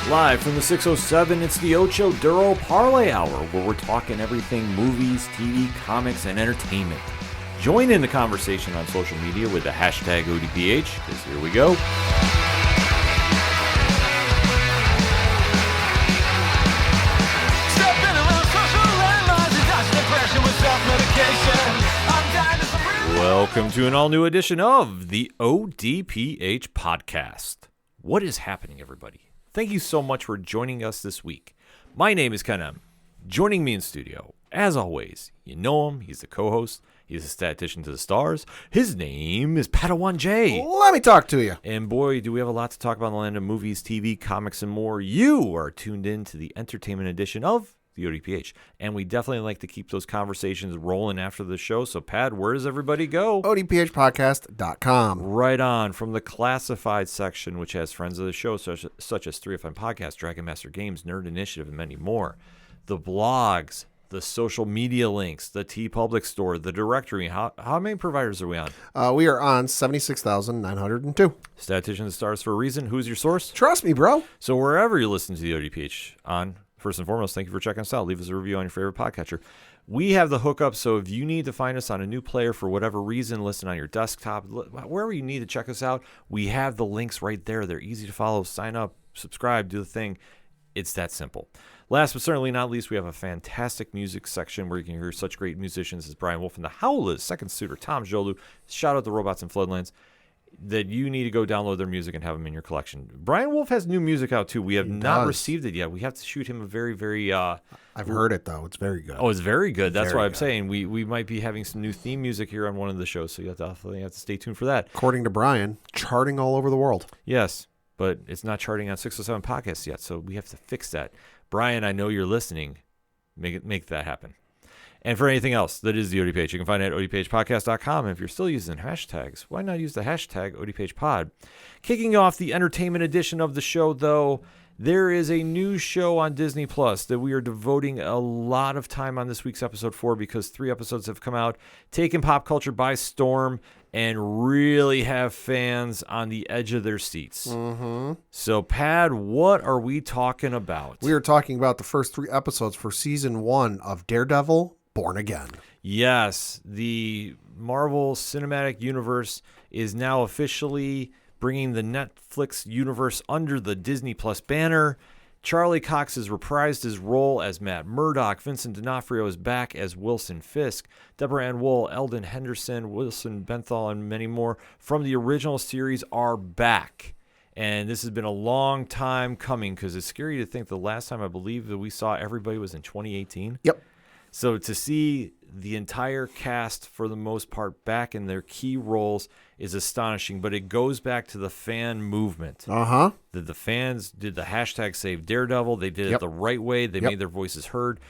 Live from the 607, it's the Ocho Duro Parlay Hour, where we're talking everything movies, TV, comics, and entertainment. Join in the conversation on social media with the hashtag ODPH, because here we go. Welcome to an all-new edition of the ODPH podcast. What is happening, everybody? Thank you so much for joining us this week. My name is Ken M. Joining me in studio, as always, you know him, he's the co-host, he's a statistician to the stars. His name is Padawan J. Let me talk to you. And boy, do we have a lot to talk about in the land of movies, TV, comics, and more. You are tuned in to the entertainment edition of the ODPH, and we definitely like to keep those conversations rolling after the show. So, Pad, where does everybody go? ODPHpodcast.com. Right on, from the classified section, which has friends of the show such as 3FM Podcast, Dragon Master Games, Nerd Initiative, and many more. The blogs, the social media links, the TeePublic store, the directory. How many providers are we on? We are on 76,902. Statistician to the stars for a reason. Who's your source? Trust me, bro. So wherever you listen to the ODPH on, first and foremost, thank you for checking us out. Leave us a review on your favorite podcatcher. We have the hookup, so if you need to find us on a new player for whatever reason, listen on your desktop, wherever you need to check us out, we have the links right there. They're easy to follow. Sign up, subscribe, do the thing. It's that simple. Last but certainly not least, we have a fantastic music section where you can hear such great musicians as Brian Wolf and the Howlers, Second Suitor, Tom Jolu. Shout out to Robots and Floodlands. That you need to go download their music and have them in your collection. Brian Wolf has new music out too. We have not received it yet. We have to shoot him a very, very... I've heard it, though. It's very good. Oh, it's very good. That's why I'm saying we might be having some new theme music here on one of the shows, so you definitely have to stay tuned for that. According to Brian, charting all over the world. Yes, but it's not charting on 607 podcasts yet, so we have to fix that. Brian, I know you're listening. Make that happen. And for anything else that is the ODPH, you can find it at odphpodcast.com. And if you're still using hashtags, why not use the hashtag ODPHpod? Kicking off the entertainment edition of the show, though, there is a new show on Disney Plus that we are devoting a lot of time on this week's episode for, because 3 episodes have come out, taken pop culture by storm, and really have fans on the edge of their seats. Mm-hmm. So, Pad, what are we talking about? We are talking about the first 3 episodes for season 1 of Daredevil, Born Again. Yes, the Marvel Cinematic Universe is now officially bringing the Netflix universe under the Disney Plus banner. Charlie Cox has reprised his role as Matt Murdock. Vincent D'Onofrio is back as Wilson Fisk. Deborah Ann Wool, Eldon Henderson, Wilson Benthal, and many more from the original series are back. And this has been a long time coming, because it's scary to think the last time I believe that we saw everybody was in 2018. Yep. So to see the entire cast, for the most part, back in their key roles is astonishing. But it goes back to the fan movement. Uh-huh. That the fans did the hashtag Save Daredevil. They did it the right way. They made their voices heard.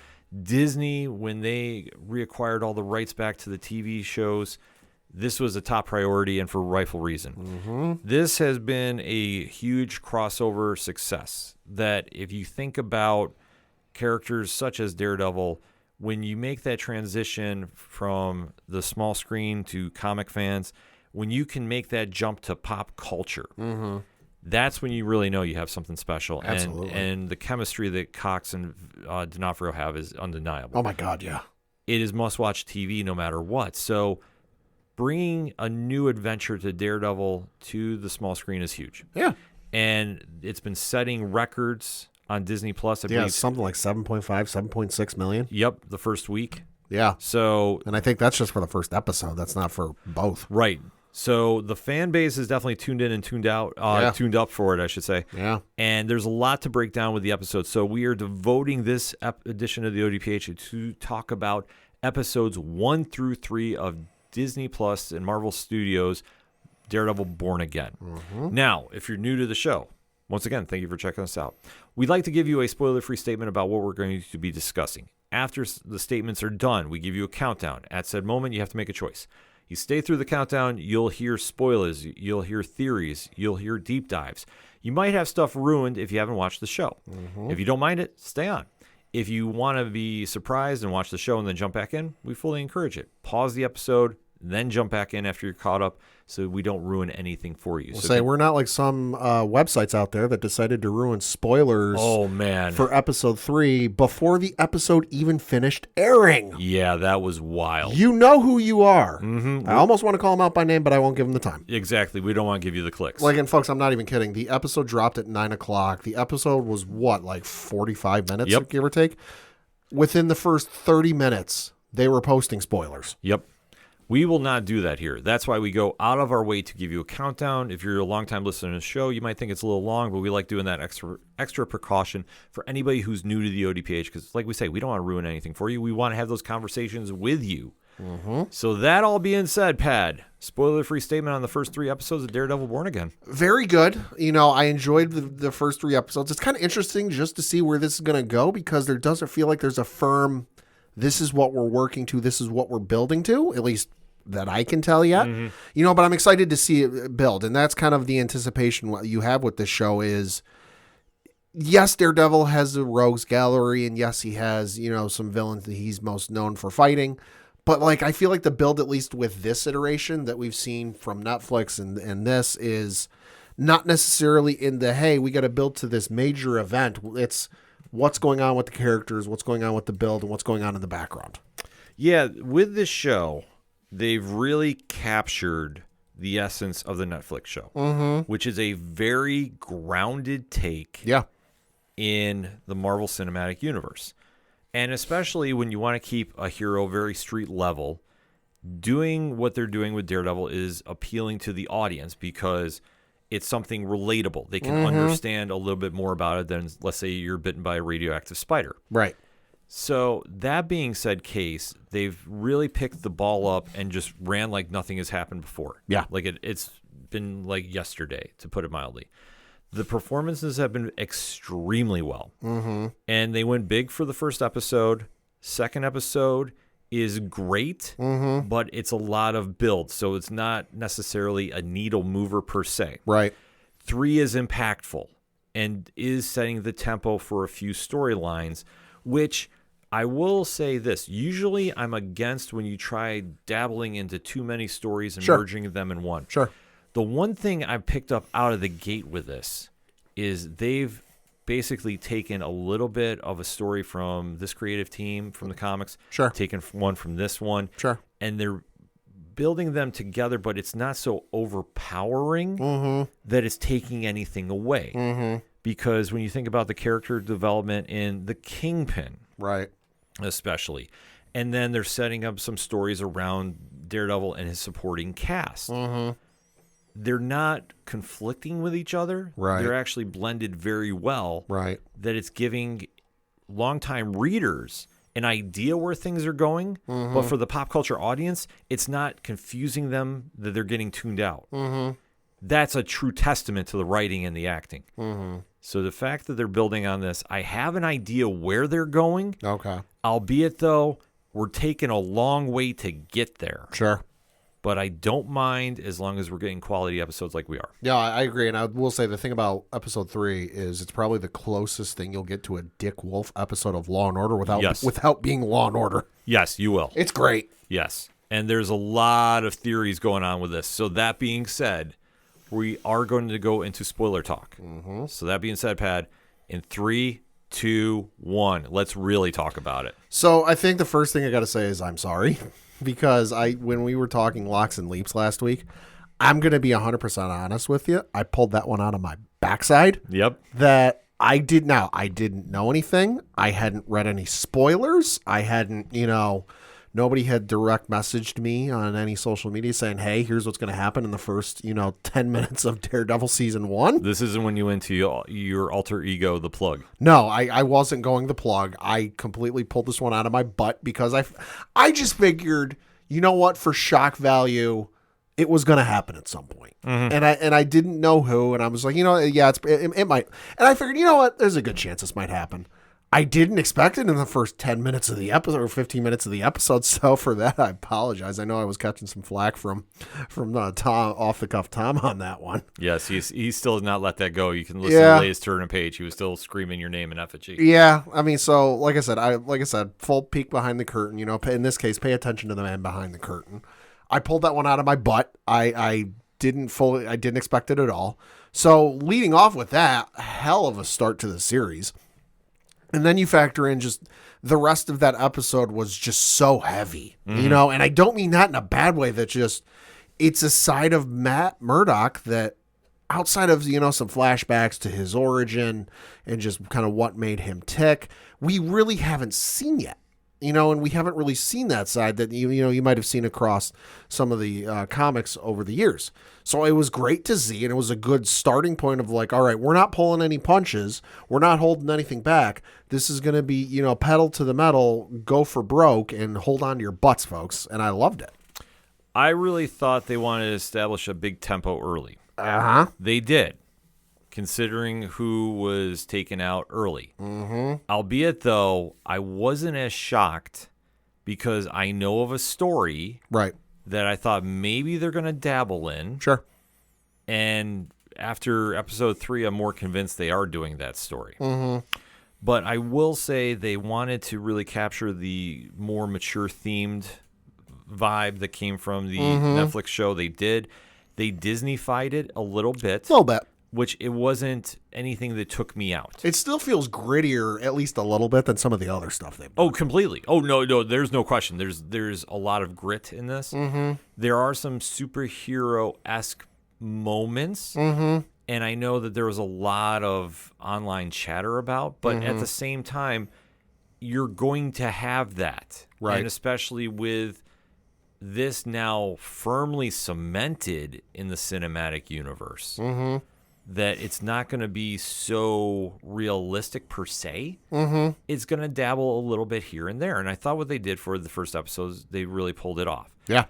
Disney, when they reacquired all the rights back to the TV shows, this was a top priority, and for rightful reason. Mm-hmm. This has been a huge crossover success. That if you think about characters such as Daredevil, when you make that transition from the small screen to comic fans, when you can make that jump to pop culture, that's when you really know you have something special. Absolutely. And the chemistry that Cox and D'Onofrio have is undeniable. Oh, my God, yeah. It is must-watch TV no matter what. So bringing a new adventure to Daredevil to the small screen is huge. Yeah. And it's been setting records on Disney Plus. I believe something like 7.5, 7.6 million. Yep, the first week. Yeah. So, and I think that's just for the first episode. That's not for both. Right. So the fan base is definitely tuned in and tuned out, tuned up for it, I should say. Yeah. And there's a lot to break down with the episode. So we are devoting this edition of the ODPH to talk about episodes 1 through 3 of Disney Plus and Marvel Studios' Daredevil Born Again. Mm-hmm. Now, if you're new to the show, once again, thank you for checking us out. We'd like to give you a spoiler-free statement about what we're going to be discussing. After the statements are done, we give you a countdown. At said moment, you have to make a choice. You stay through the countdown, you'll hear spoilers, you'll hear theories, you'll hear deep dives. You might have stuff ruined if you haven't watched the show. Mm-hmm. If you don't mind it, stay on. If you want to be surprised and watch the show and then jump back in, we fully encourage it. Pause the episode, then jump back in after you're caught up so we don't ruin anything for you. We're not like some websites out there that decided to ruin spoilers for episode 3 before the episode even finished airing. Yeah, that was wild. You know who you are. Mm-hmm. I almost want to call him out by name, but I won't give him the time. Exactly. We don't want to give you the clicks. And folks, I'm not even kidding. The episode dropped at 9 o'clock. The episode was 45 minutes, give or take? Within the first 30 minutes, they were posting spoilers. Yep. We will not do that here. That's why we go out of our way to give you a countdown. If you're a longtime listener to the show, you might think it's a little long, but we like doing that extra precaution for anybody who's new to the ODPH because, like we say, we don't want to ruin anything for you. We want to have those conversations with you. Mm-hmm. So that all being said, Pad, spoiler-free statement on the first 3 episodes of Daredevil Born Again. Very good. I enjoyed the first 3 episodes. It's kind of interesting just to see where this is going to go because there doesn't feel like there's a firm, this is what we're working to, this is what we're building to, at least that I can tell yet. Mm-hmm. But I'm excited to see it build. And that's kind of the anticipation what you have with this show is, yes, Daredevil has a rogues gallery, and yes, he has, some villains that he's most known for fighting. But I feel like the build, at least with this iteration that we've seen from Netflix and this is not necessarily in the, hey, we got to build to this major event. It's what's going on with the characters, what's going on with the build, and what's going on in the background. Yeah, with this show, they've really captured the essence of the Netflix show, which is a very grounded take in the Marvel Cinematic Universe. And especially when you want to keep a hero very street level, doing what they're doing with Daredevil is appealing to the audience because it's something relatable. They can understand a little bit more about it than, let's say, you're bitten by a radioactive spider. Right. So that being said, Case, they've really picked the ball up and just ran like nothing has happened before. Yeah. It's been like yesterday, to put it mildly. The performances have been extremely well. And they went big for the first episode. Second episode is great, but it's a lot of build. So it's not necessarily a needle mover per se. Right. 3 is impactful and is setting the tempo for a few storylines, which I will say this. Usually I'm against when you try dabbling into too many stories and merging them in one. Sure. The one thing I've picked up out of the gate with this is they've basically taken a little bit of a story from this creative team from the comics, taken one from this one, and they're building them together, but it's not so overpowering that it's taking anything away. Because when you think about the character development in the Kingpin, right, especially, and then they're setting up some stories around Daredevil and his supporting cast. They're not conflicting with each other. Right. They're actually blended very well. Right. That it's giving longtime readers an idea where things are going, but for the pop culture audience, it's not confusing them that they're getting tuned out. That's a true testament to the writing and the acting. So the fact that they're building on this, I have an idea where they're going. Okay. Albeit, though, we're taking a long way to get there. Sure. But I don't mind as long as we're getting quality episodes like we are. Yeah, I agree. And I will say the thing about episode 3 is it's probably the closest thing you'll get to a Dick Wolf episode of Law and Order without being Law and Order. Yes, you will. It's great. Yes. And there's a lot of theories going on with this. So that being said, we are going to go into spoiler talk. So that being said, Pad, in 3, 2, 1, let's really talk about it. So I think the first thing I got to say is I'm sorry. Because when we were talking Locks and Leaps last week, I'm going to be 100% honest with you. I pulled that one out of my backside. Yep. That I didn't know anything. I hadn't read any spoilers. I hadn't, nobody had direct messaged me on any social media saying, hey, here's what's going to happen in the first, 10 minutes of Daredevil season 1. This isn't when you went to your alter ego, the plug. No, I wasn't going the plug. I completely pulled this one out of my butt because I just figured, you know what, for shock value, it was going to happen at some point. And I didn't know who, and I was like, it might. And I figured, you know what, there's a good chance this might happen. I didn't expect it in the first 10 minutes of the episode or 15 minutes of the episode. So for that, I apologize. I know I was catching some flack from Tom, off the cuff Tom on that one. Yes, he still has not let that go. You can listen to the latest turn and page. He was still screaming your name in effigy. Yeah. I mean, so like I said, full peek behind the curtain, in this case, pay attention to the man behind the curtain. I pulled that one out of my butt. I didn't expect it at all. So leading off with that, hell of a start to the series. And then you factor in just the rest of that episode was just so heavy, you know, and I don't mean that in a bad way. That just, it's a side of Matt Murdock that outside of, you know, some flashbacks to his origin and just kind of what made him tick, we really haven't seen yet. You know, and we haven't really seen that side that, you know, you might have seen across some of the comics over the years. So it was great to see, and it was a good starting point of like, all right, we're not pulling any punches. We're not holding anything back. This is going to be, you know, pedal to the metal, go for broke, and hold on to your butts, folks. And I loved it. I really thought they wanted to establish a big tempo early. Uh-huh. They did, considering who was taken out early. Albeit, though, I wasn't as shocked because I know of a story Right. that I thought maybe they're going to dabble in. Sure. And after episode 3, I'm more convinced they are doing that story. But I will say they wanted to really capture the more mature-themed vibe that came from the Netflix show. They did. They Disney-fied it a little bit. A little bit. Which it wasn't anything that took me out. It still feels grittier, at least a little bit, than some of the other stuff they've done. Oh, completely. Oh, no, there's no question. There's a lot of grit in this. There are some superhero-esque moments, and I know that there was a lot of online chatter about, but at the same time, you're going to have that. Right. And especially with this now firmly cemented in the cinematic universe. That it's not going to be so realistic per se. It's going to dabble a little bit here and there. And I thought what they did for the first episodes, they really pulled it off. Yeah.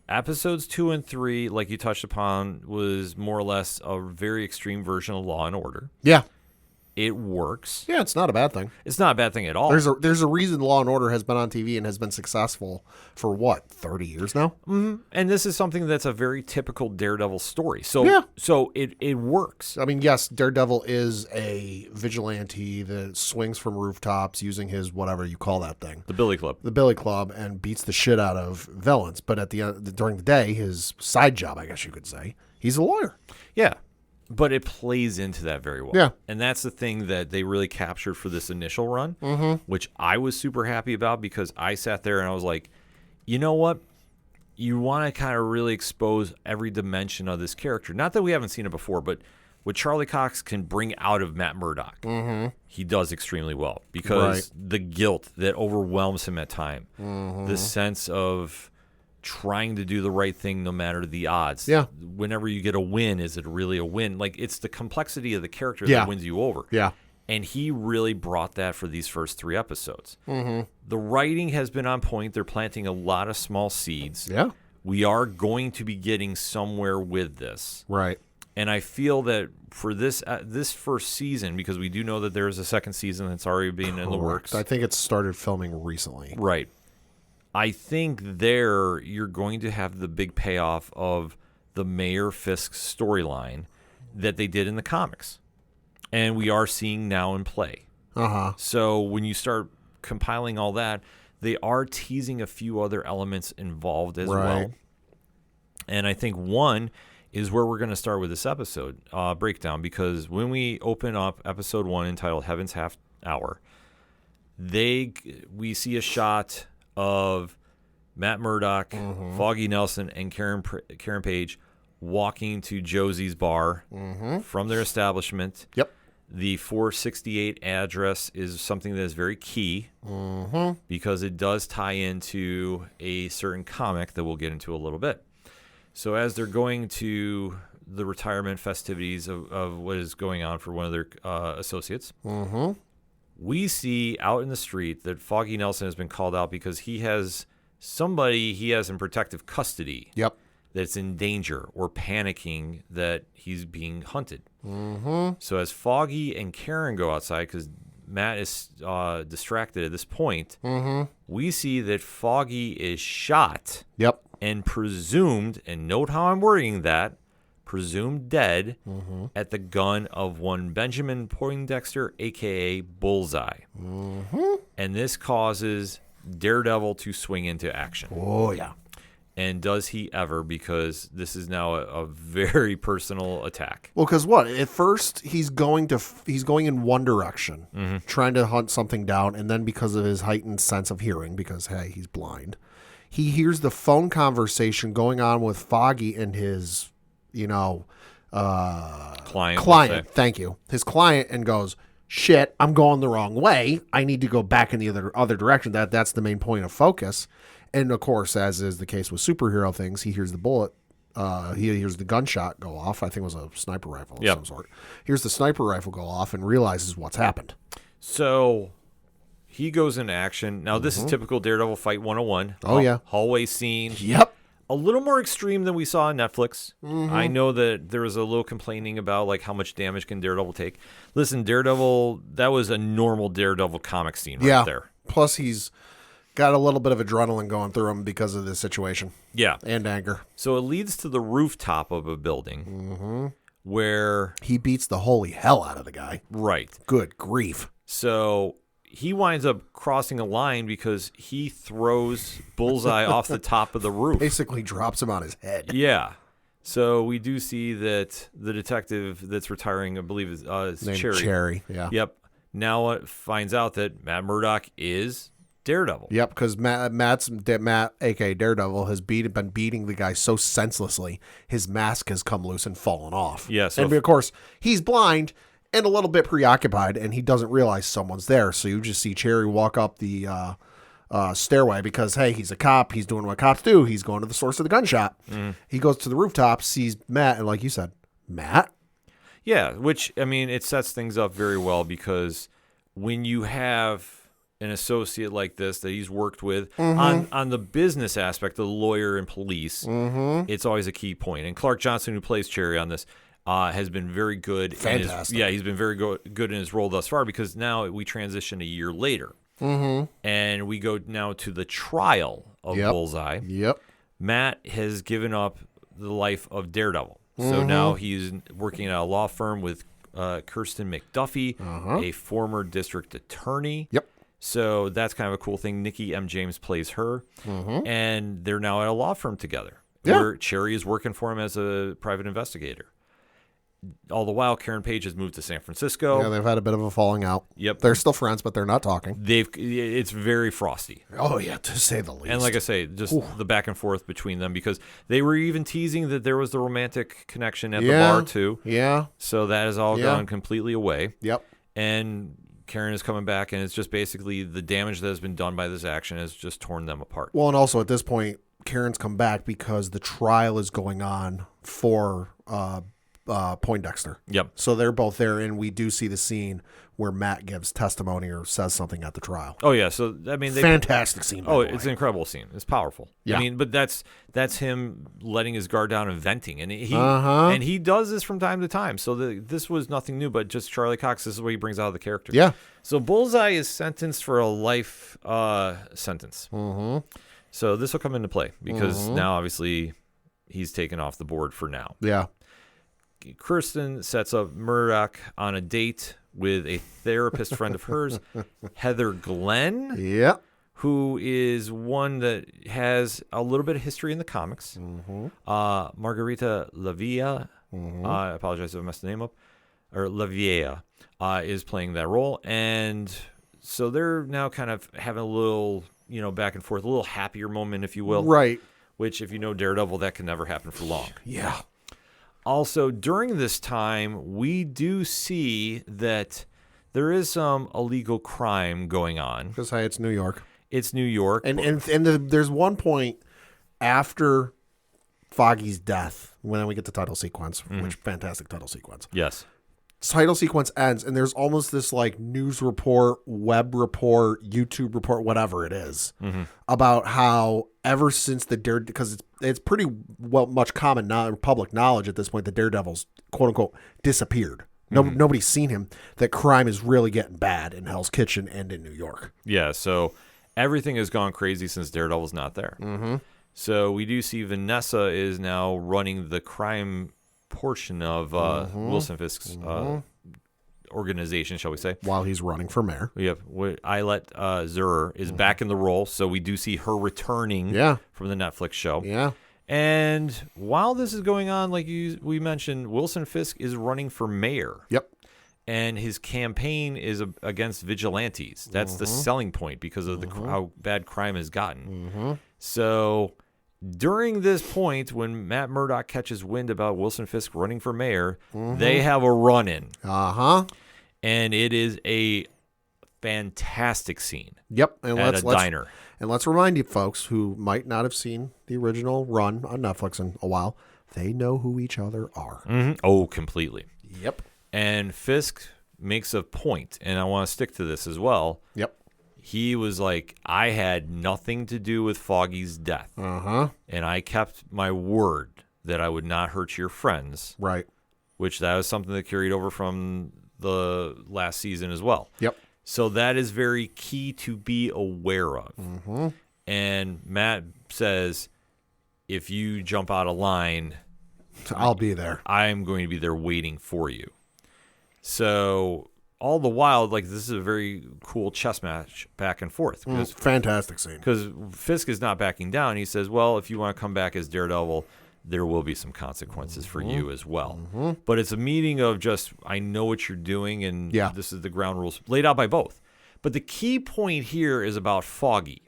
Episodes 2 and 3, like you touched upon, was more or less a very extreme version of Law and Order. Yeah. It works. Yeah, it's not a bad thing. It's not a bad thing at all. There's a reason Law and Order has been on TV and has been successful for what, 30 years now? And this is something that's a very typical Daredevil story. So, Yeah. so it works. I mean, yes, Daredevil is a vigilante that swings from rooftops using his whatever you call that thing, The Billy Club. the Billy Club, and beats the shit out of villains. But at the end, during the day, his side job, I guess you could say, he's a lawyer. Yeah. But it plays into that very well. Yeah. And that's the thing that they really captured for this initial run, which I was super happy about because I sat there and I was like, you know what? You want to kind of really expose every dimension of this character. Not that we haven't seen it before, but what Charlie Cox can bring out of Matt Murdock, he does extremely well because the guilt that overwhelms him at time, the sense of trying to do the right thing no matter the odds. Yeah. Whenever you get a win, is it really a win? Like, it's the complexity of the character Yeah. that wins you over. Yeah. And he really brought that for these first 3 episodes. The writing has been on point. They're planting a lot of small seeds. Yeah. We are going to be getting somewhere with this. Right. And I feel that for this first season, because we do know that there is a second season that's already been in the works. I think it's started filming recently. Right. I think there you're going to have the big payoff of the Mayor Fisk storyline that they did in the comics. And we are seeing now in play. So when you start compiling all that, they are teasing a few other elements involved as well. And I think one is where we're going to start with this episode breakdown, because when we open up episode 1 entitled Heaven's Half Hour, we see a shot of Matt Murdock, Foggy Nelson, and Karen Page walking to Josie's bar from their establishment. Yep. The 468 address is something that is very key because it does tie into a certain comic that we'll get into a little bit. So as they're going to the retirement festivities of what is going on for one of their associates, we see out in the street that Foggy Nelson has been called out because he has somebody he has in protective custody. Yep. That's in danger or panicking that he's being hunted. So as Foggy and Karen go outside, because Matt is distracted at this point, we see that Foggy is shot. Yep. And presumed, and note how I'm wording that, presumed dead at the gun of one Benjamin Poindexter, a.k.a. Bullseye. And this causes Daredevil to swing into action. Oh, yeah. And does he ever? Because this is now a very personal attack. Well, because what? At first, he's going in one direction, trying to hunt something down, and then because of his heightened sense of hearing, because hey, he's blind, he hears the phone conversation going on with Foggy and his, client. Thank you, his client, and goes, "Shit, I'm going the wrong way. I need to go back in the other direction." That's the main point of focus. And, of course, as is the case with superhero things, he hears the bullet. He hears the gunshot go off. I think it was a sniper rifle of some sort. Hears the sniper rifle go off and realizes what's happened. So he goes into action. Now, this is typical Daredevil Fight 101. Oh, yeah. Hallway scene. Yep. A little more extreme than we saw on Netflix. I know that there was a little complaining about like how much damage can Daredevil take. Listen, Daredevil, that was a normal Daredevil comic scene right there. Plus, he's got a little bit of adrenaline going through him because of this situation. Yeah. And anger. So it leads to the rooftop of a building where he beats the holy hell out of the guy. Right. Good grief. So he winds up crossing a line because he throws Bullseye off the top of the roof. Basically drops him on his head. Yeah. So we do see that the detective that's retiring, I believe, is named Cherry. Cherry, yeah. Yep. Now finds out that Matt Murdock is Daredevil. Yep, because Matt, a.k.a. Daredevil, has been beating the guy so senselessly, his mask has come loose and fallen off. Yeah, so and of course, he's blind and a little bit preoccupied, and he doesn't realize someone's there. So you just see Cherry walk up the stairway because, hey, he's a cop. He's doing what cops do. He's going to the source of the gunshot. He goes to the rooftop, sees Matt, and like you said, Matt? Yeah, which, I mean, it sets things up very well because when you have an associate like this that he's worked with on the business aspect of the lawyer and police, it's always a key point. And Clark Johnson, who plays Cherry on this, has been very good. Fantastic. He's been very good in his role thus far because now we transition a year later. And we go now to the trial of Bullseye. Yep. Matt has given up the life of Daredevil. So now he's working at a law firm with Kirsten McDuffie, a former district attorney. Yep. So that's kind of a cool thing. Nikki M. James plays her, and they're now at a law firm together where Cherry is working for him as a private investigator. All the while, Karen Page has moved to San Francisco. Yeah, they've had a bit of a falling out. Yep. They're still friends, but they're not talking. It's very frosty. Oh, yeah, to say the least. And like I say, just the back and forth between them because they were even teasing that there was the romantic connection at the bar, too. Yeah. So that has all gone completely away. Yep. And Karen is coming back, and it's just basically the damage that has been done by this action has just torn them apart. Well, and also at this point, Karen's come back because the trial is going on for Poindexter. Yep. So they're both there, and we do see the scene where Matt gives testimony or says something at the trial. Oh yeah, so I mean, fantastic scene. It's an incredible scene. It's powerful. Yeah. I mean, but that's him letting his guard down and venting, and he does this from time to time. So this was nothing new, but just Charlie Cox. This is what he brings out of the character. Yeah. So Bullseye is sentenced for a life sentence. So this will come into play because now obviously he's taken off the board for now. Yeah. Kirsten sets up Murdoch on a date with a therapist friend of hers, Heather Glenn, who is one that has a little bit of history in the comics. Margarita Lavia, I apologize if I messed the name up, or Lavia, is playing that role. And so they're now kind of having a little, back and forth, a little happier moment, if you will. Right. Which, if you know Daredevil, that can never happen for long. Yeah. Also, during this time, we do see that there is some illegal crime going on. Because, hey, it's New York. It's New York. And there's one point after Foggy's death, when we get the title sequence, which fantastic title sequence. Yes. Title sequence ends, and there's almost this like news report, web report, YouTube report, whatever it is, about how ever since because it's pretty much common public knowledge at this point that Daredevil's quote unquote disappeared. Nobody's seen him. That crime is really getting bad in Hell's Kitchen and in New York. Yeah, so everything has gone crazy since Daredevil's not there. So we do see Vanessa is now running the crime portion of Wilson Fisk's organization, shall we say. While he's running for mayor. Yep. Eilert Zurer is back in the role, so we do see her returning from the Netflix show. Yeah. And while this is going on, like we mentioned, Wilson Fisk is running for mayor. Yep. And his campaign is against vigilantes. That's the selling point because of how bad crime has gotten. So during this point, when Matt Murdock catches wind about Wilson Fisk running for mayor, they have a run-in. And it is a fantastic scene. Yep. And at a diner. And let's remind you folks who might not have seen the original run on Netflix in a while, they know who each other are. Oh, completely. Yep. And Fisk makes a point, and I want to stick to this as well. Yep. He was like, I had nothing to do with Foggy's death. And I kept my word that I would not hurt your friends. Right. Which that was something that carried over from the last season as well. Yep. So that is very key to be aware of. And Matt says, if you jump out of line, I'll be there. I'm going to be there waiting for you. So all the while, like, this is a very cool chess match back and forth. Fantastic scene. Because Fisk is not backing down. He says, well, if you want to come back as Daredevil, there will be some consequences for you as well. But it's a meeting of just, I know what you're doing, and this is the ground rules laid out by both. But the key point here is about Foggy.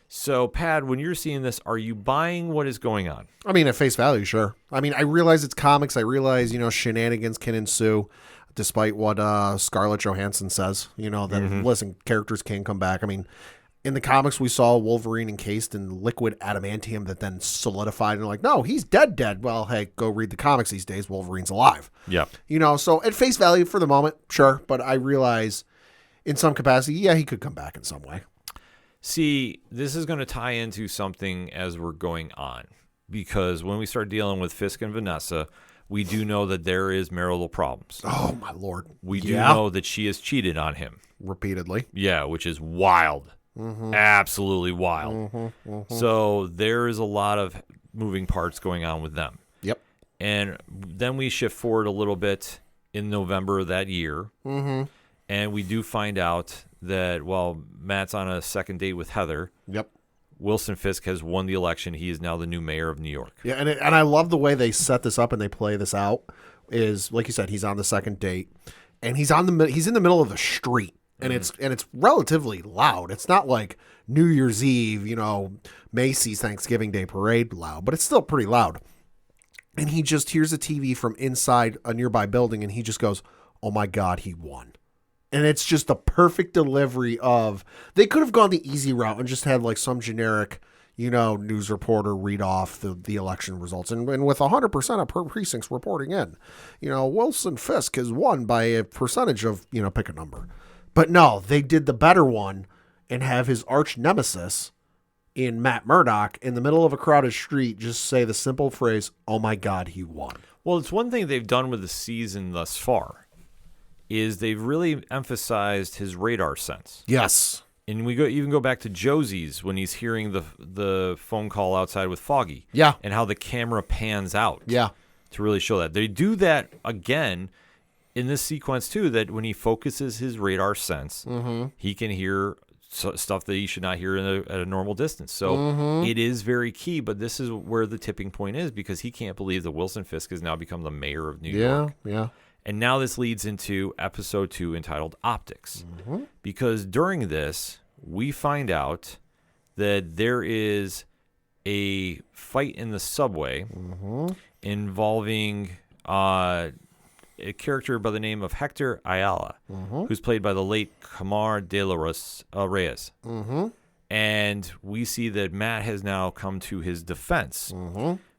So, Pat, when you're seeing this, are you buying what is going on? I mean, at face value, sure. I mean, I realize it's comics. I realize, shenanigans can ensue, despite what Scarlett Johansson says, that, listen, characters can come back. I mean, in the comics, we saw Wolverine encased in liquid adamantium that then solidified. And like, no, he's dead. Well, hey, go read the comics these days. Wolverine's alive. Yeah. So at face value for the moment, sure. But I realize in some capacity, he could come back in some way. See, this is going to tie into something as we're going on. Because when we start dealing with Fisk and Vanessa, we do know that there is marital problems. Oh, my Lord. We do know that she has cheated on him. Repeatedly. Yeah, which is wild. Absolutely wild. So there is a lot of moving parts going on with them. Yep. And then we shift forward a little bit in November of that year. And we do find out that while Matt's on a second date with Heather, Wilson Fisk has won the election. He is now the new mayor of New York. Yeah, and I love the way they set this up and they play this out. Is like you said, he's on the second date, and he's in the middle of the street, and it's relatively loud. It's not like New Year's Eve, Macy's Thanksgiving Day parade loud, but it's still pretty loud. And he just hears a TV from inside a nearby building, and he just goes, "Oh my God, he won." And it's just a perfect delivery of, they could have gone the easy route and just had like some generic, news reporter read off the election results. And with 100% of precincts reporting in, Wilson Fisk has won by a percentage of, pick a number. But no, they did the better one and have his arch nemesis in Matt Murdock in the middle of a crowded street just say the simple phrase, "Oh my God, he won." Well, it's one thing they've done with the season thus far. Is they've really emphasized his radar sense. Yes. And we even go back to Josie's when he's hearing the phone call outside with Foggy. Yeah. And how the camera pans out. Yeah. To really show that. They do that again in this sequence too, that when he focuses his radar sense, he can hear stuff that he should not hear at a normal distance. So it is very key, but this is where the tipping point is because he can't believe that Wilson Fisk has now become the mayor of New York. Yeah. And now this leads into episode 2 entitled Optics. Because during this, we find out that there is a fight in the subway involving a character by the name of Hector Ayala, who's played by the late Camar de los Reyes. And we see that Matt has now come to his defense.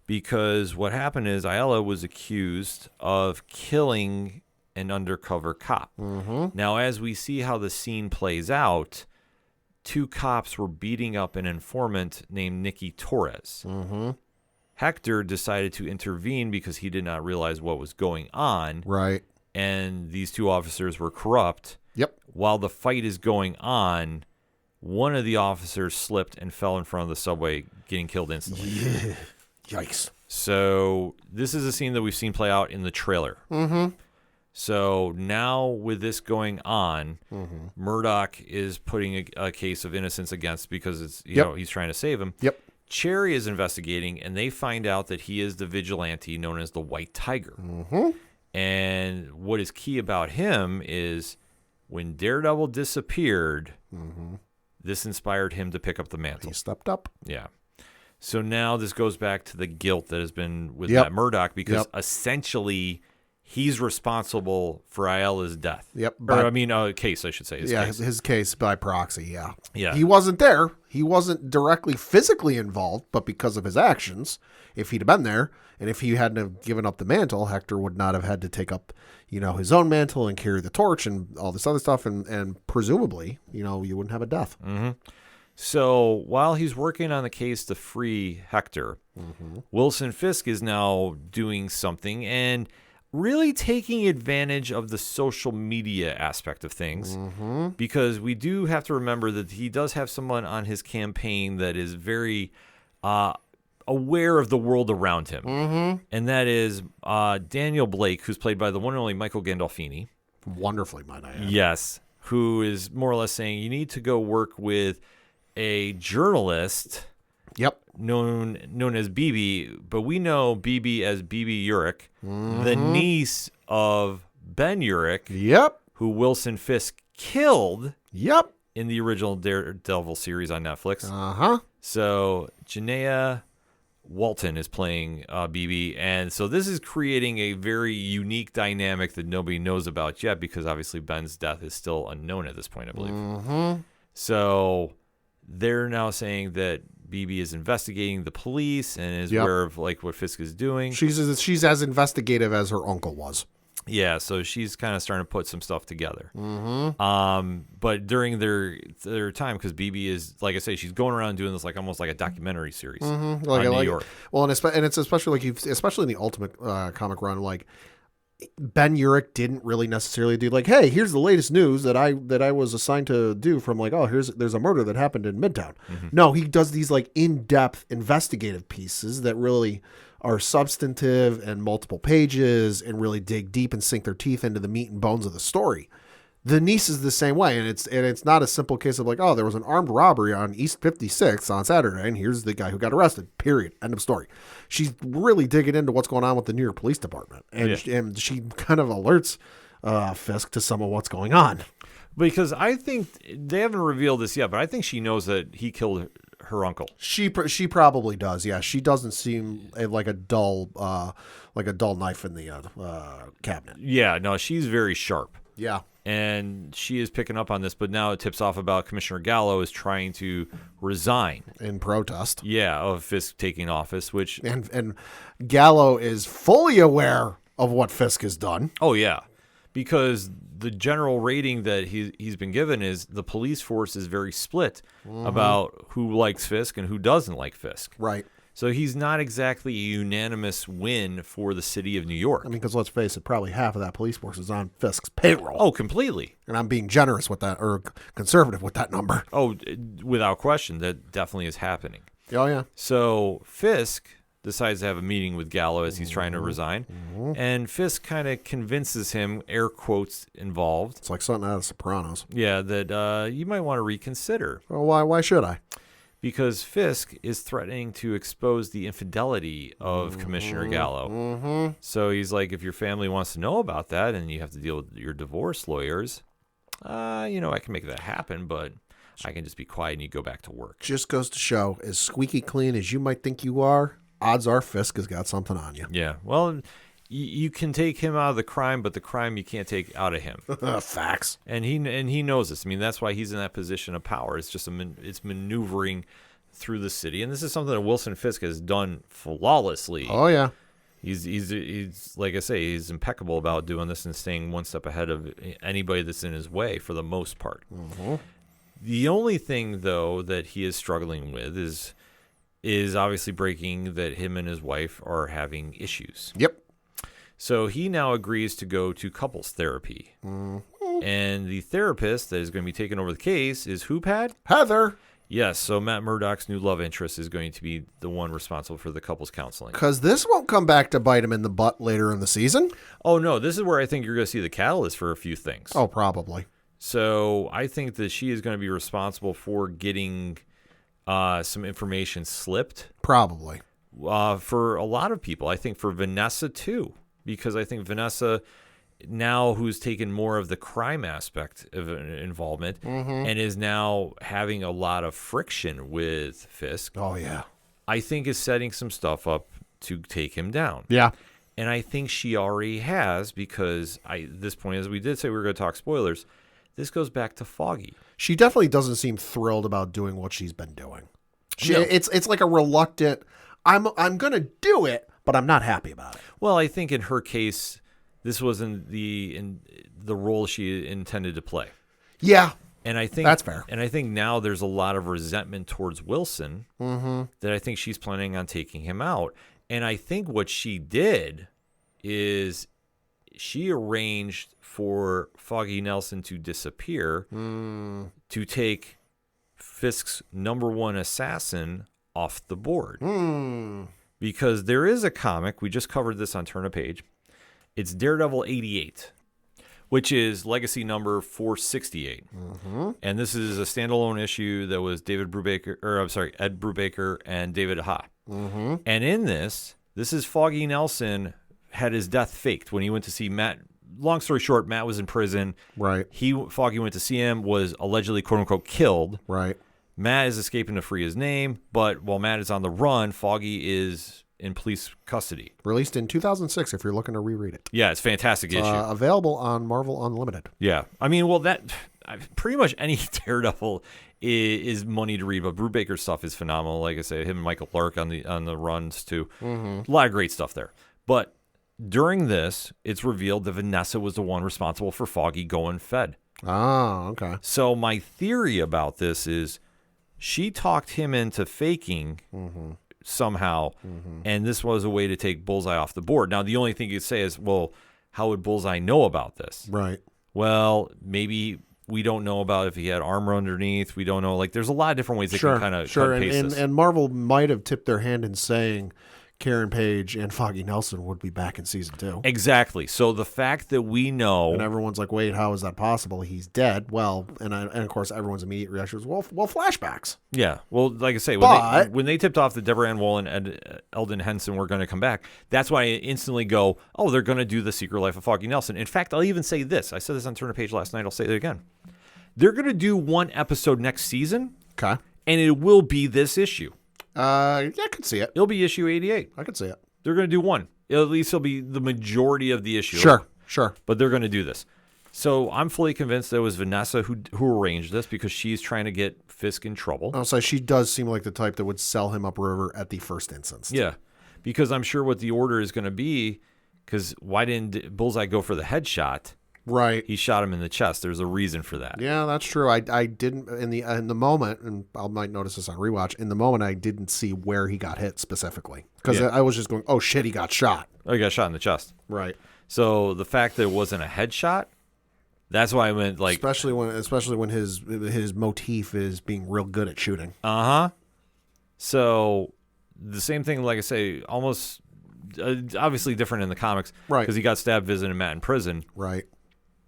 Because what happened is Ayala was accused of killing an undercover cop. Now, as we see how the scene plays out, 2 cops were beating up an informant named Nicky Torres. Hector decided to intervene because he did not realize what was going on. Right. And these 2 officers were corrupt. Yep. While the fight is going on, one of the officers slipped and fell in front of the subway, getting killed instantly. Yeah. Yikes. So this is a scene that we've seen play out in the trailer. So now with this going on, Murdoch is putting a case of innocence against because it's you know he's trying to save him. Yep. Cherry is investigating, and they find out that he is the vigilante known as the White Tiger. And what is key about him is when Daredevil disappeared, this inspired him to pick up the mantle. He stepped up. Yeah. So now this goes back to the guilt that has been with Matt Murdock because essentially he's responsible for Ayala's death. Yep. Case, I should say. His case by proxy, yeah. Yeah. He wasn't there. He wasn't directly physically involved, but because of his actions, if he'd have been there, and if he hadn't have given up the mantle, Hector would not have had to take up, his own mantle and carry the torch and all this other stuff, and presumably, you wouldn't have a death. So while he's working on the case to free Hector, Wilson Fisk is now doing something and really taking advantage of the social media aspect of things because we do have to remember that he does have someone on his campaign that is very aware of the world around him. And that is Daniel Blake, who's played by the one and only Michael Gandolfini. Wonderfully, might I add. Yes, who is more or less saying you need to go work with a journalist known as BB, but we know BB as BB Urich, the niece of Ben Urich, who Wilson Fisk killed in the original Daredevil series on Netflix. So Janaea Walton is playing BB, and so this is creating a very unique dynamic that nobody knows about yet because obviously Ben's death is still unknown at this point, I believe. So they're now saying that BB is investigating the police and is aware of what Fisk is doing. She's as investigative as her uncle was. Yeah, so she's kind of starting to put some stuff together. But during their time, because BB is, like I say, she's going around doing this almost like a documentary series on New York. Well, and it's especially especially in the Ultimate comic run, Ben Urich didn't really necessarily do hey, here's the latest news that I was assigned to do from there's a murder that happened in Midtown. No, he does these in-depth investigative pieces that really are substantive and multiple pages and really dig deep and sink their teeth into the meat and bones of the story. The niece is the same way, and it's not a simple case of there was an armed robbery on East 56th on Saturday, and here's the guy who got arrested. Period. End of story. She's really digging into what's going on with the New York Police Department, and she kind of alerts Fisk to some of what's going on. Because I think they haven't revealed this yet, but I think she knows that he killed her uncle. She probably does. Yeah, she doesn't seem like a dull knife in the cabinet. Yeah, no, she's very sharp. Yeah. And she is picking up on this, but now it tips off about Commissioner Gallo is trying to resign. In protest. Yeah, of Fisk taking office, which... And Gallo is fully aware of what Fisk has done. Oh, yeah. Because the general rating that he's been given is the police force is very split about who likes Fisk and who doesn't like Fisk. Right. So he's not exactly a unanimous win for the city of New York. Because let's face it, probably half of that police force is on Fisk's payroll. Oh, completely. And I'm being generous with that, or conservative with that number. Oh, without question, that definitely is happening. Oh, yeah. So Fisk decides to have a meeting with Gallo as he's trying to resign. And Fisk kind of convinces him, air quotes involved. It's like something out of Sopranos. Yeah, that you might want to reconsider. Well, why should I? Because Fisk is threatening to expose the infidelity of Commissioner Gallo. So he's like, if your family wants to know about that and you have to deal with your divorce lawyers, I can make that happen, but I can just be quiet and you go back to work. Just goes to show, as squeaky clean as you might think you are, odds are Fisk has got something on you. Yeah, well... You can take him out of the crime, but the crime you can't take out of him. Facts. And he knows this. I mean, that's why he's in that position of power. It's just it's maneuvering through the city, and this is something that Wilson Fisk has done flawlessly. Oh yeah, he's like I say, he's impeccable about doing this and staying one step ahead of anybody that's in his way for the most part. The only thing though that he is struggling with is obviously breaking that him and his wife are having issues. Yep. So he now agrees to go to couples therapy. And the therapist that is going to be taking over the case is who, Pat? Heather. Yes, so Matt Murdock's new love interest is going to be the one responsible for the couple's counseling. Because this won't come back to bite him in the butt later in the season. Oh, no, this is where I think you're going to see the catalyst for a few things. Oh, probably. So I think that she is going to be responsible for getting some information slipped. Probably. For a lot of people. I think for Vanessa, too, because I think Vanessa, now who's taken more of the crime aspect of involvement and is now having a lot of friction with Fisk. Oh, yeah. I think is setting some stuff up to take him down. Yeah. And I think she already has, because at this point, as we did say we were going to talk spoilers, this goes back to Foggy. She definitely doesn't seem thrilled about doing what she's been doing. No. It's like a reluctant, I'm going to do it, but I'm not happy about it. Well, I think in her case, this wasn't the role she intended to play. Yeah. And I think that's fair. And I think now there's a lot of resentment towards Wilson that I think she's planning on taking him out. And I think what she did is she arranged for Foggy Nelson to disappear to take Fisk's #1 assassin off the board. Because there is a comic, we just covered this on Turn a Page. It's Daredevil 88, which is legacy number 468. And this is a standalone issue that was Ed Brubaker and David Ha. And in this is Foggy Nelson had his death faked when he went to see Matt. Long story short, Matt was in prison. Right. Foggy went to see him, was allegedly, quote unquote, killed. Right. Matt is escaping to free his name, but while Matt is on the run, Foggy is in police custody. Released in 2006 if you're looking to reread it. Yeah, it's a fantastic issue. Available on Marvel Unlimited. Yeah. I mean, well, pretty much any Daredevil is money to read, but Brubaker's stuff is phenomenal. Like I say, him and Michael Lark on the runs too. A lot of great stuff there. But during this, it's revealed that Vanessa was the one responsible for Foggy going fed. Oh, okay. So my theory about this is she talked him into faking somehow, and this was a way to take Bullseye off the board. Now, the only thing you'd say is, well, how would Bullseye know about this? Right. Well, maybe we don't know about if he had armor underneath. We don't know. Like, there's a lot of different ways they can kind of cut and paste this. And Marvel might have tipped their hand in saying Karen Page and Foggy Nelson would be back in season 2. Exactly. So the fact that we know, and everyone's like, "Wait, how is that possible? He's dead." Well, and of course, everyone's immediate reaction is, "Well, flashbacks." Yeah. Well, like I say, when they tipped off that Deborah Ann Woll and Eldon Henson were going to come back, that's why I instantly go, "Oh, they're going to do the Secret Life of Foggy Nelson." In fact, I'll even say this. I said this on Turn a Page last night. I'll say it again. They're going to do one episode next season. Okay. And it will be this issue. Yeah, I could see it. It'll be issue 88. I could see it. They're going to do one. At least it'll be the majority of the issue. Sure. But they're going to do this. So I'm fully convinced that it was Vanessa who arranged this because she's trying to get Fisk in trouble. Oh, so she does seem like the type that would sell him upriver at the first instance. Yeah, because I'm sure what the order is going to be, because why didn't Bullseye go for the headshot? Right. He shot him in the chest. There's a reason for that. Yeah, that's true. I didn't in the moment, and I might notice this on rewatch. In the moment, I didn't see where he got hit specifically because I was just going, "Oh shit, he got shot." Oh, he got shot in the chest. Right. So the fact that it wasn't a headshot, that's why I went like, especially when his motif is being real good at shooting. So the same thing, like I say, almost obviously different in the comics, right? Because he got stabbed visiting Matt in prison, right?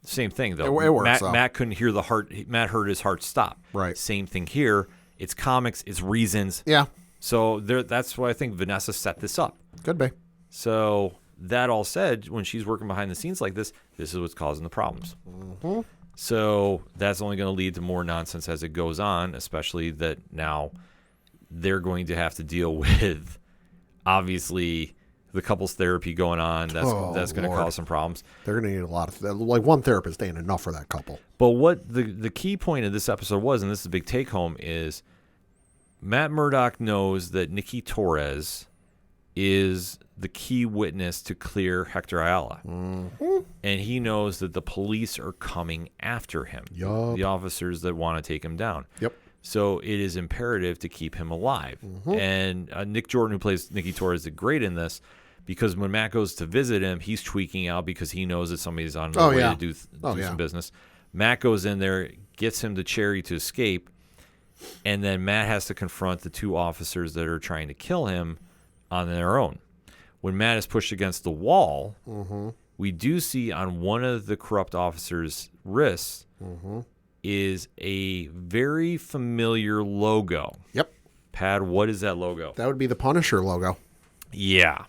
Same thing though. It works. Matt couldn't hear the heart. Matt heard his heart stop. Right. Same thing here. It's comics. It's reasons. Yeah. So that's why I think Vanessa set this up. Could be. So that all said, when she's working behind the scenes like this is what's causing the problems. So that's only going to lead to more nonsense as it goes on, especially that now they're going to have to deal with, obviously, the couples therapy going on. That's going to cause some problems. They're going to need a lot of one therapist ain't enough for that couple. But what the key point of this episode was, and this is a big take home, is Matt Murdock knows that Nikki Torres is the key witness to clear Hector Ayala. And he knows that the police are coming after him. Yup. The officers that want to take him down. Yep. So it is imperative to keep him alive. And Nick Jordan, who plays Nikki Torres, is great in this because when Matt goes to visit him, he's tweaking out because he knows that somebody's on the way to do some business. Matt goes in there, gets him the cherry to escape. And then Matt has to confront the two officers that are trying to kill him on their own. When Matt is pushed against the wall, we do see on one of the corrupt officers' wrists is a very familiar logo. Yep. Pad, what is that logo? That would be the Punisher logo. Yeah.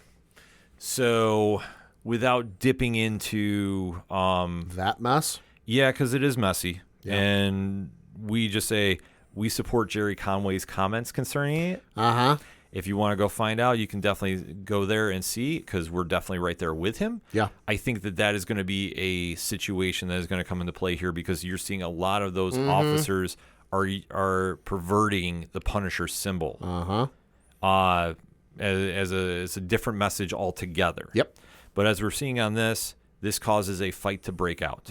So without dipping into that mess? Yeah, because it is messy. Yeah. And we just say we support Jerry Conway's comments concerning it. Uh-huh. If you want to go find out, you can definitely go there and see, because we're definitely right there with him. Yeah. I think that is going to be a situation that is going to come into play here, because you're seeing a lot of those officers are perverting the Punisher symbol. As a different message altogether. Yep. But as we're seeing on this causes a fight to break out.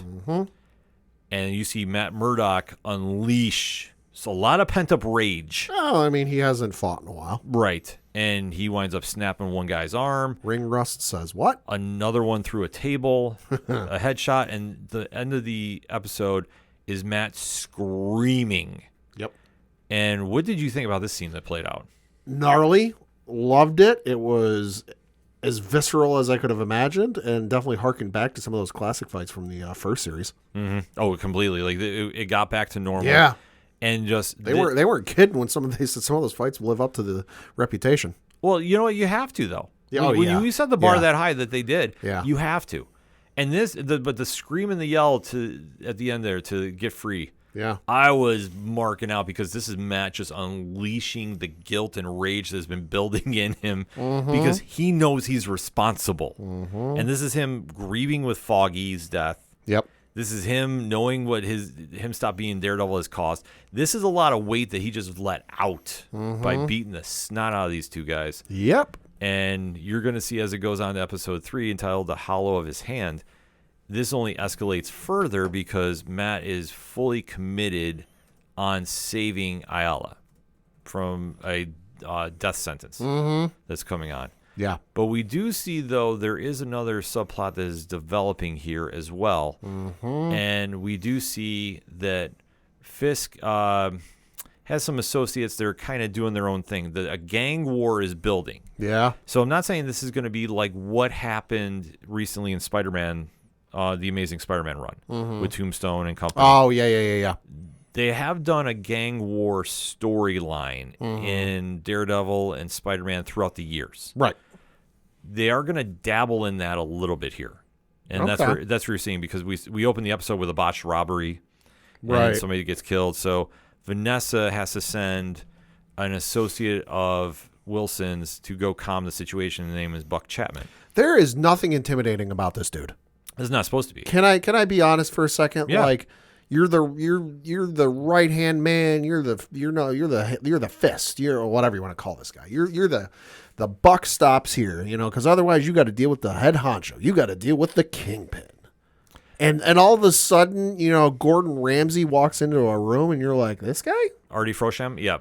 And you see Matt Murdock unleash a lot of pent-up rage. Oh, I mean, he hasn't fought in a while. Right. And he winds up snapping one guy's arm. Ring rust says what? Another one through a table, a headshot, and the end of the episode is Matt screaming. Yep. And what did you think about this scene that played out? Gnarly. Loved it. It was as visceral as I could have imagined, and definitely harkened back to some of those classic fights from the first series. Oh, completely. Like it got back to normal. Yeah. And just they weren't kidding when they said some of those fights live up to the reputation. Well, you know what? You have to, though. Yeah, when you set the bar that high that they did, Yeah. you have to. And but the scream and the yell at the end there to get free. Yeah. I was marking out, because this is Matt just unleashing the guilt and rage that's been building in him, because he knows he's responsible. And this is him grieving with Foggy's death. Yep. This is him knowing what him stop being Daredevil has caused. This is a lot of weight that he just let out by beating the snot out of these two guys. Yep. And you're going to see as it goes on to episode 3, entitled The Hollow of His Hand, this only escalates further because Matt is fully committed on saving Ayala from a death sentence that's coming on. Yeah. But we do see, though, there is another subplot that is developing here as well. And we do see that Fisk has some associates that are kind of doing their own thing. A gang war is building. Yeah. So I'm not saying this is going to be like what happened recently in Spider-Man, the Amazing Spider-Man run with Tombstone and company. Oh, yeah. They have done a gang war storyline in Daredevil and Spider-Man throughout the years. Right. They are going to dabble in that a little bit here. And that's where you're seeing, because we open the episode with a botched robbery and somebody gets killed. So Vanessa has to send an associate of Wilson's to go calm the situation. The name is Buck Chapman. There is nothing intimidating about this dude. It's not supposed to be. Can I be honest for a second? Yeah. Like, you're the right hand man. You're the fist. You're whatever you want to call this guy. You're the buck stops here. Because otherwise you got to deal with the head honcho. You got to deal with the kingpin. And all of a sudden, Gordon Ramsay walks into a room and you're like, this guy? Artie Frosham? Yeah.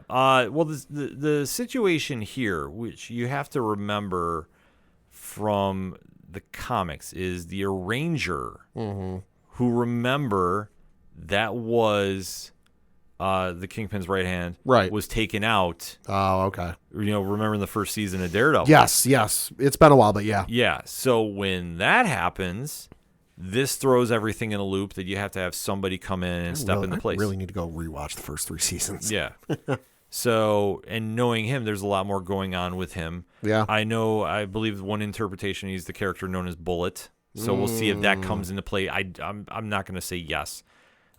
Well, the situation here, which you have to remember from the comics, is the Arranger, who remember that was the Kingpin's right hand, was taken out. Oh, okay. Remember in the first season of Daredevil? Yes. It's been a while, but yeah. Yeah. So when that happens, this throws everything in a loop that you have to have somebody come in and step into place. I really need to go rewatch the first 3 seasons. Yeah. So, and knowing him, there's a lot more going on with him. Yeah. I believe one interpretation, he's the character known as Bullet. So we'll see if that comes into play. I'm not going to say yes.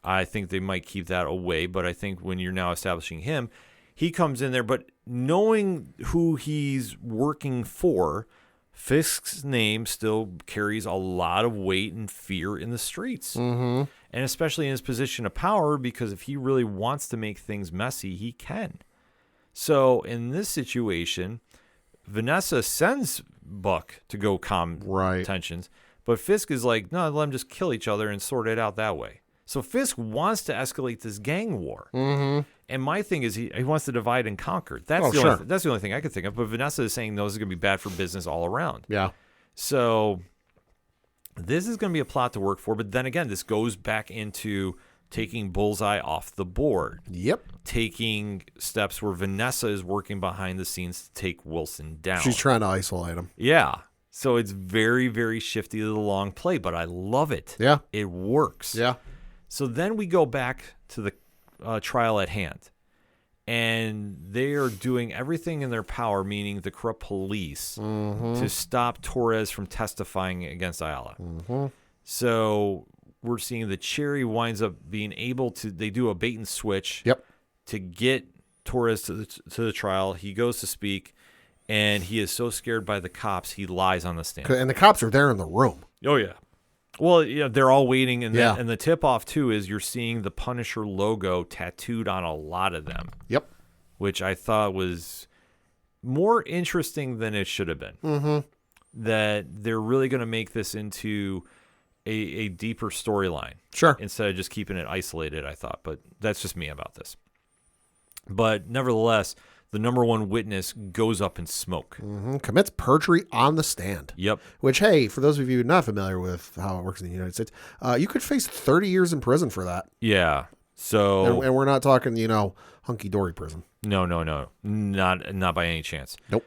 I think they might keep that away, but I think when you're now establishing him, he comes in there. But knowing who he's working for, Fisk's name still carries a lot of weight and fear in the streets. And especially in his position of power, because if he really wants to make things messy, he can. So in this situation, Vanessa sends Buck to go calm tensions, but Fisk is like, no, let them just kill each other and sort it out that way. So Fisk wants to escalate this gang war. And my thing is he wants to divide and conquer. That's the only thing I could think of. But Vanessa is saying, no, this is going to be bad for business all around. Yeah. So this is going to be a plot to work for. But then again, this goes back into taking Bullseye off the board, Yep. taking steps where Vanessa is working behind the scenes to take Wilson down. She's trying to isolate him. Yeah. So it's very, very shifty to the long play, but I love it. Yeah. It works. Yeah. So then we go back to the trial at hand, and they are doing everything in their power, meaning the corrupt police, to stop Torres from testifying against Ayala. So we're seeing that Cherry winds up being able to, they do a bait and switch Yep. to get Torres to the trial. He goes to speak, and he is so scared by the cops, he lies on the stand. And the cops are there in the room. Oh, yeah. Well, yeah, they're all waiting, and Yeah. and the tip-off, too, is you're seeing the Punisher logo tattooed on a lot of them, Yep. which I thought was more interesting than it should have been. That they're really going to make this into a deeper storyline. Sure. Instead of just keeping it isolated, I thought. But that's just me about this. But nevertheless, the number one witness goes up in smoke. Commits perjury on the stand. Yep. Which, hey, for those of you not familiar with how it works in the United States, you could face 30 years in prison for that. Yeah. So And we're not talking, hunky-dory prison. no. Not by any chance. Nope.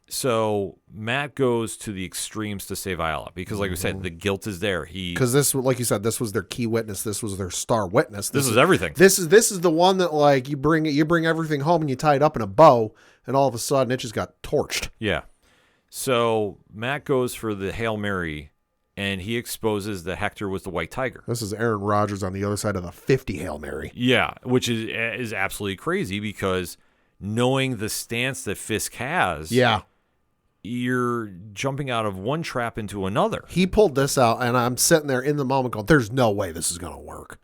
So Matt goes to the extremes to save Ayala because, like we said, the guilt is there. Because this, like you said, this was their key witness. This was their star witness. This is everything. This is the one that, like, you bring everything home and you tie it up in a bow, and all of a sudden it just got torched. Yeah. So Matt goes for the Hail Mary, and he exposes that Hector was the White Tiger. This is Aaron Rodgers on the other side of the 50 Hail Mary. Yeah, which is absolutely crazy because knowing the stance that Fisk has, Yeah. you're jumping out of one trap into another. He pulled this out, and I'm sitting there in the moment going, there's no way this is going to work.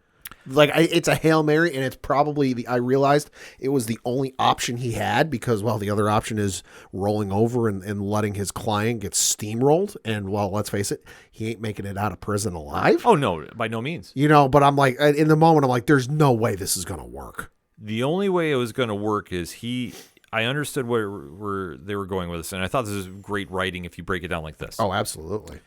Like, it's a Hail Mary, and it's probably I realized it was the only option he had because, well, the other option is rolling over and letting his client get steamrolled. And, well, let's face it, he ain't making it out of prison alive. Oh, no, by no means. But I'm like, in the moment, I'm like, there's no way this is going to work. The only way it was going to work is I understood where they were going with this, and I thought this was great writing if you break it down like this. Oh, absolutely.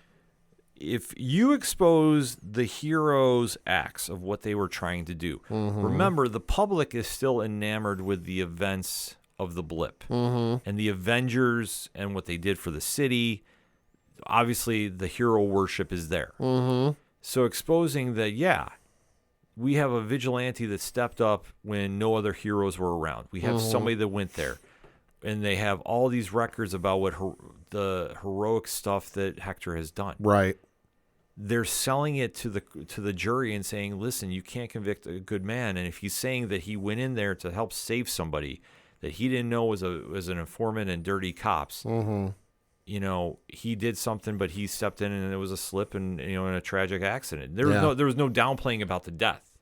If you expose the heroes' acts of what they were trying to do, remember, the public is still enamored with the events of the blip and the Avengers and what they did for the city. Obviously, the hero worship is there. So exposing that, yeah, we have a vigilante that stepped up when no other heroes were around. We have somebody that went there. And they have all these records about what the heroic stuff that Hector has done. Right. They're selling it to the jury and saying, listen, you can't convict a good man. And if he's saying that he went in there to help save somebody that he didn't know was an informant and dirty cops, he did something, but he stepped in and it was a slip and in a tragic accident. There was no downplaying about the death.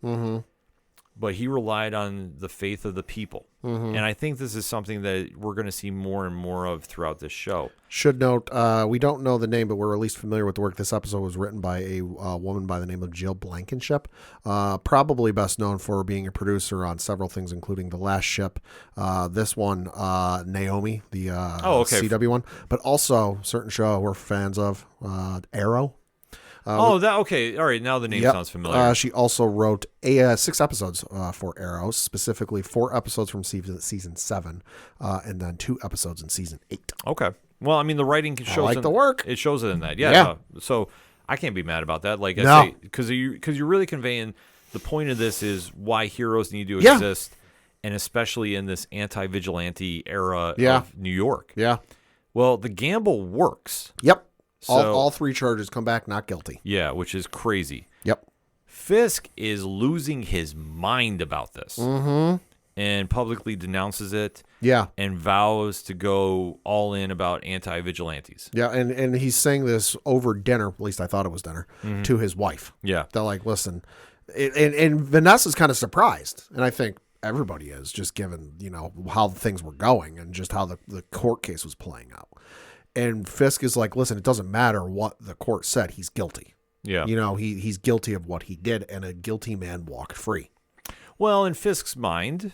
But he relied on the faith of the people. And I think this is something that we're going to see more and more of throughout this show. Should note, we don't know the name, but we're at least familiar with the work. This episode was written by a woman by the name of Jill Blankenship, probably best known for being a producer on several things, including The Last Ship, this one, Naomi, the CW one, but also a certain show we're fans of, Arrow. Okay. All right. Now the name sounds familiar. She also wrote 6 episodes for Arrow, specifically 4 episodes from season 7, and then 2 episodes in season 8. Okay. Well, I mean, the writing shows the work. It shows it in that. Yeah. So I can't be mad about that. Like I say, because you're really conveying the point of this is why heroes need to exist, and especially in this anti-vigilante era of New York. Yeah. Well, the gamble works. Yep. So, all 3 charges come back not guilty. Yeah, which is crazy. Yep. Fisk is losing his mind about this and publicly denounces it and vows to go all in about anti-vigilantes. Yeah, and he's saying this over dinner, at least I thought it was dinner, to his wife. Yeah. They're like, listen, and Vanessa's kind of surprised, and I think everybody is, just given, how things were going and just how the court case was playing out. And Fisk is like, listen, it doesn't matter what the court said. He's guilty. Yeah. He's guilty of what he did, and a guilty man walked free. Well, in Fisk's mind,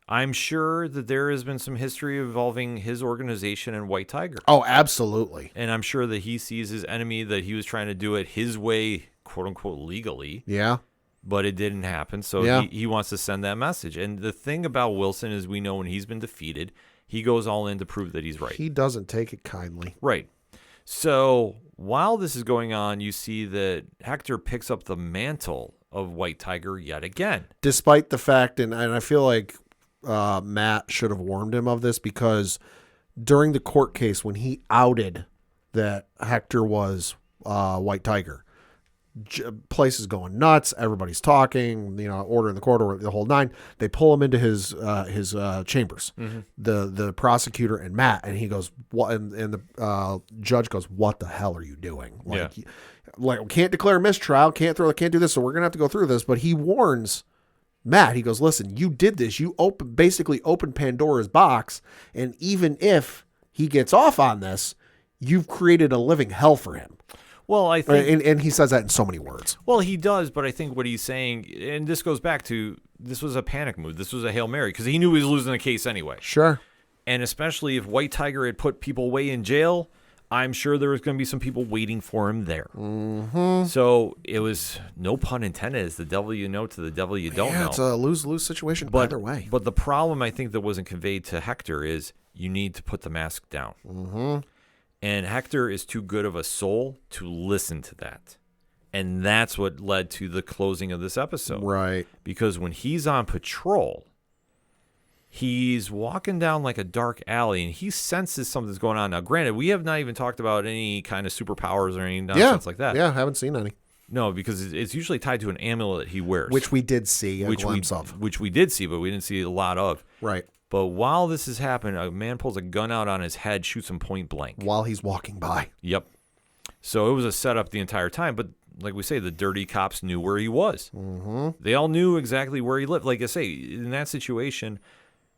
I'm sure that there has been some history involving his organization and White Tiger. Oh, absolutely. And I'm sure that he sees his enemy, that he was trying to do it his way, quote unquote, legally. Yeah. but it didn't happen. So he wants to send that message. And the thing about Wilson is we know when he's been defeated, he goes all in to prove that he's right. He doesn't take it kindly. Right. So while this is going on, you see that Hector picks up the mantle of White Tiger yet again. Despite the fact, and I feel like Matt should have warned him of this, because during the court case when he outed that Hector was White Tiger, place is going nuts. Everybody's talking, order in the court, or the whole nine. They pull him into his chambers, the prosecutor and Matt, and he goes, "What?" And the judge goes, "What the hell are you doing? Like, can't declare a mistrial, can't do this. So we're gonna have to go through this." But he warns Matt. He goes, "Listen, you did this. You basically opened Pandora's box, and even if he gets off on this, you've created a living hell for him." Well, I think, and he says that in so many words. Well, he does, but I think what he's saying, and this goes back to, this was a panic move. This was a Hail Mary, because he knew he was losing the case anyway. Sure. And especially if White Tiger had put people away in jail, I'm sure there was going to be some people waiting for him there. Mm-hmm. So it was, no pun intended, it's the devil you know to the devil you don't know. It's a lose-lose situation either way. But the problem I think that wasn't conveyed to Hector is you need to put the mask down. Mm-hmm. And Hector is too good of a soul to listen to that. And that's what led to the closing of this episode. Right. Because when he's on patrol, he's walking down like a dark alley and he senses something's going on. Now, granted, we have not even talked about any kind of superpowers or any nonsense like that. Yeah, haven't seen any. No, because it's usually tied to an amulet he wears. Which we did see a glimpse of. Which we did see, but we didn't see a lot of. Right. But while this is happening, a man pulls a gun out on his head, shoots him point blank. While he's walking by. Yep. So it was a setup the entire time. But like we say, the dirty cops knew where he was. Mm-hmm. They all knew exactly where he lived. Like I say, in that situation,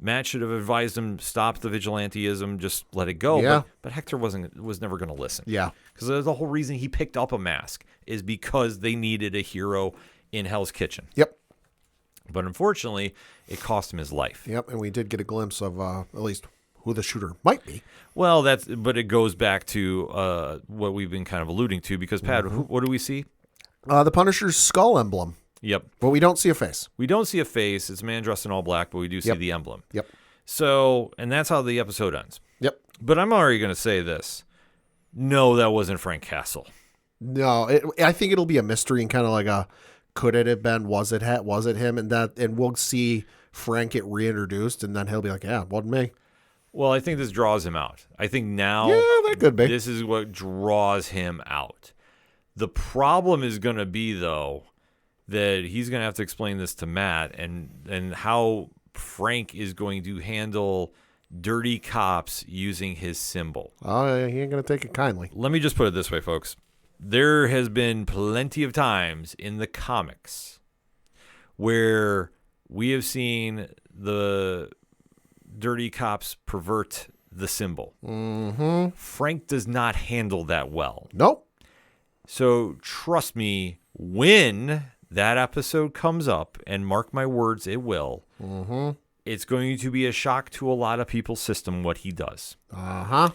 Matt should have advised him, stop the vigilanteism, just let it go. Yeah. But Hector was never going to listen. Yeah. Because the whole reason he picked up a mask is because they needed a hero in Hell's Kitchen. Yep. But unfortunately, it cost him his life. Yep, and we did get a glimpse of at least who the shooter might be. Well, but it goes back to what we've been kind of alluding to, because, Pat, what do we see? The Punisher's skull emblem. Yep. But we don't see a face. We don't see a face. It's a man dressed in all black, but we do see the emblem. Yep. So, and that's how the episode ends. Yep. But I'm already going to say this. No, that wasn't Frank Castle. No, I think it'll be a mystery and kind of like a, could it have been? Was it him? And we'll see Frank get reintroduced, and then he'll be like, "Yeah, it wasn't me." Well, I think this draws him out. I think now, that could be. This is what draws him out. The problem is going to be, though, that he's going to have to explain this to Matt, and how Frank is going to handle dirty cops using his symbol. Oh, he ain't going to take it kindly. Let me just put it this way, folks. There has been plenty of times in the comics where we have seen the dirty cops pervert the symbol. Mm-hmm. Frank does not handle that well. Nope. So trust me, when that episode comes up, and mark my words, it will, it's going to be a shock to a lot of people's system what he does. Uh-huh.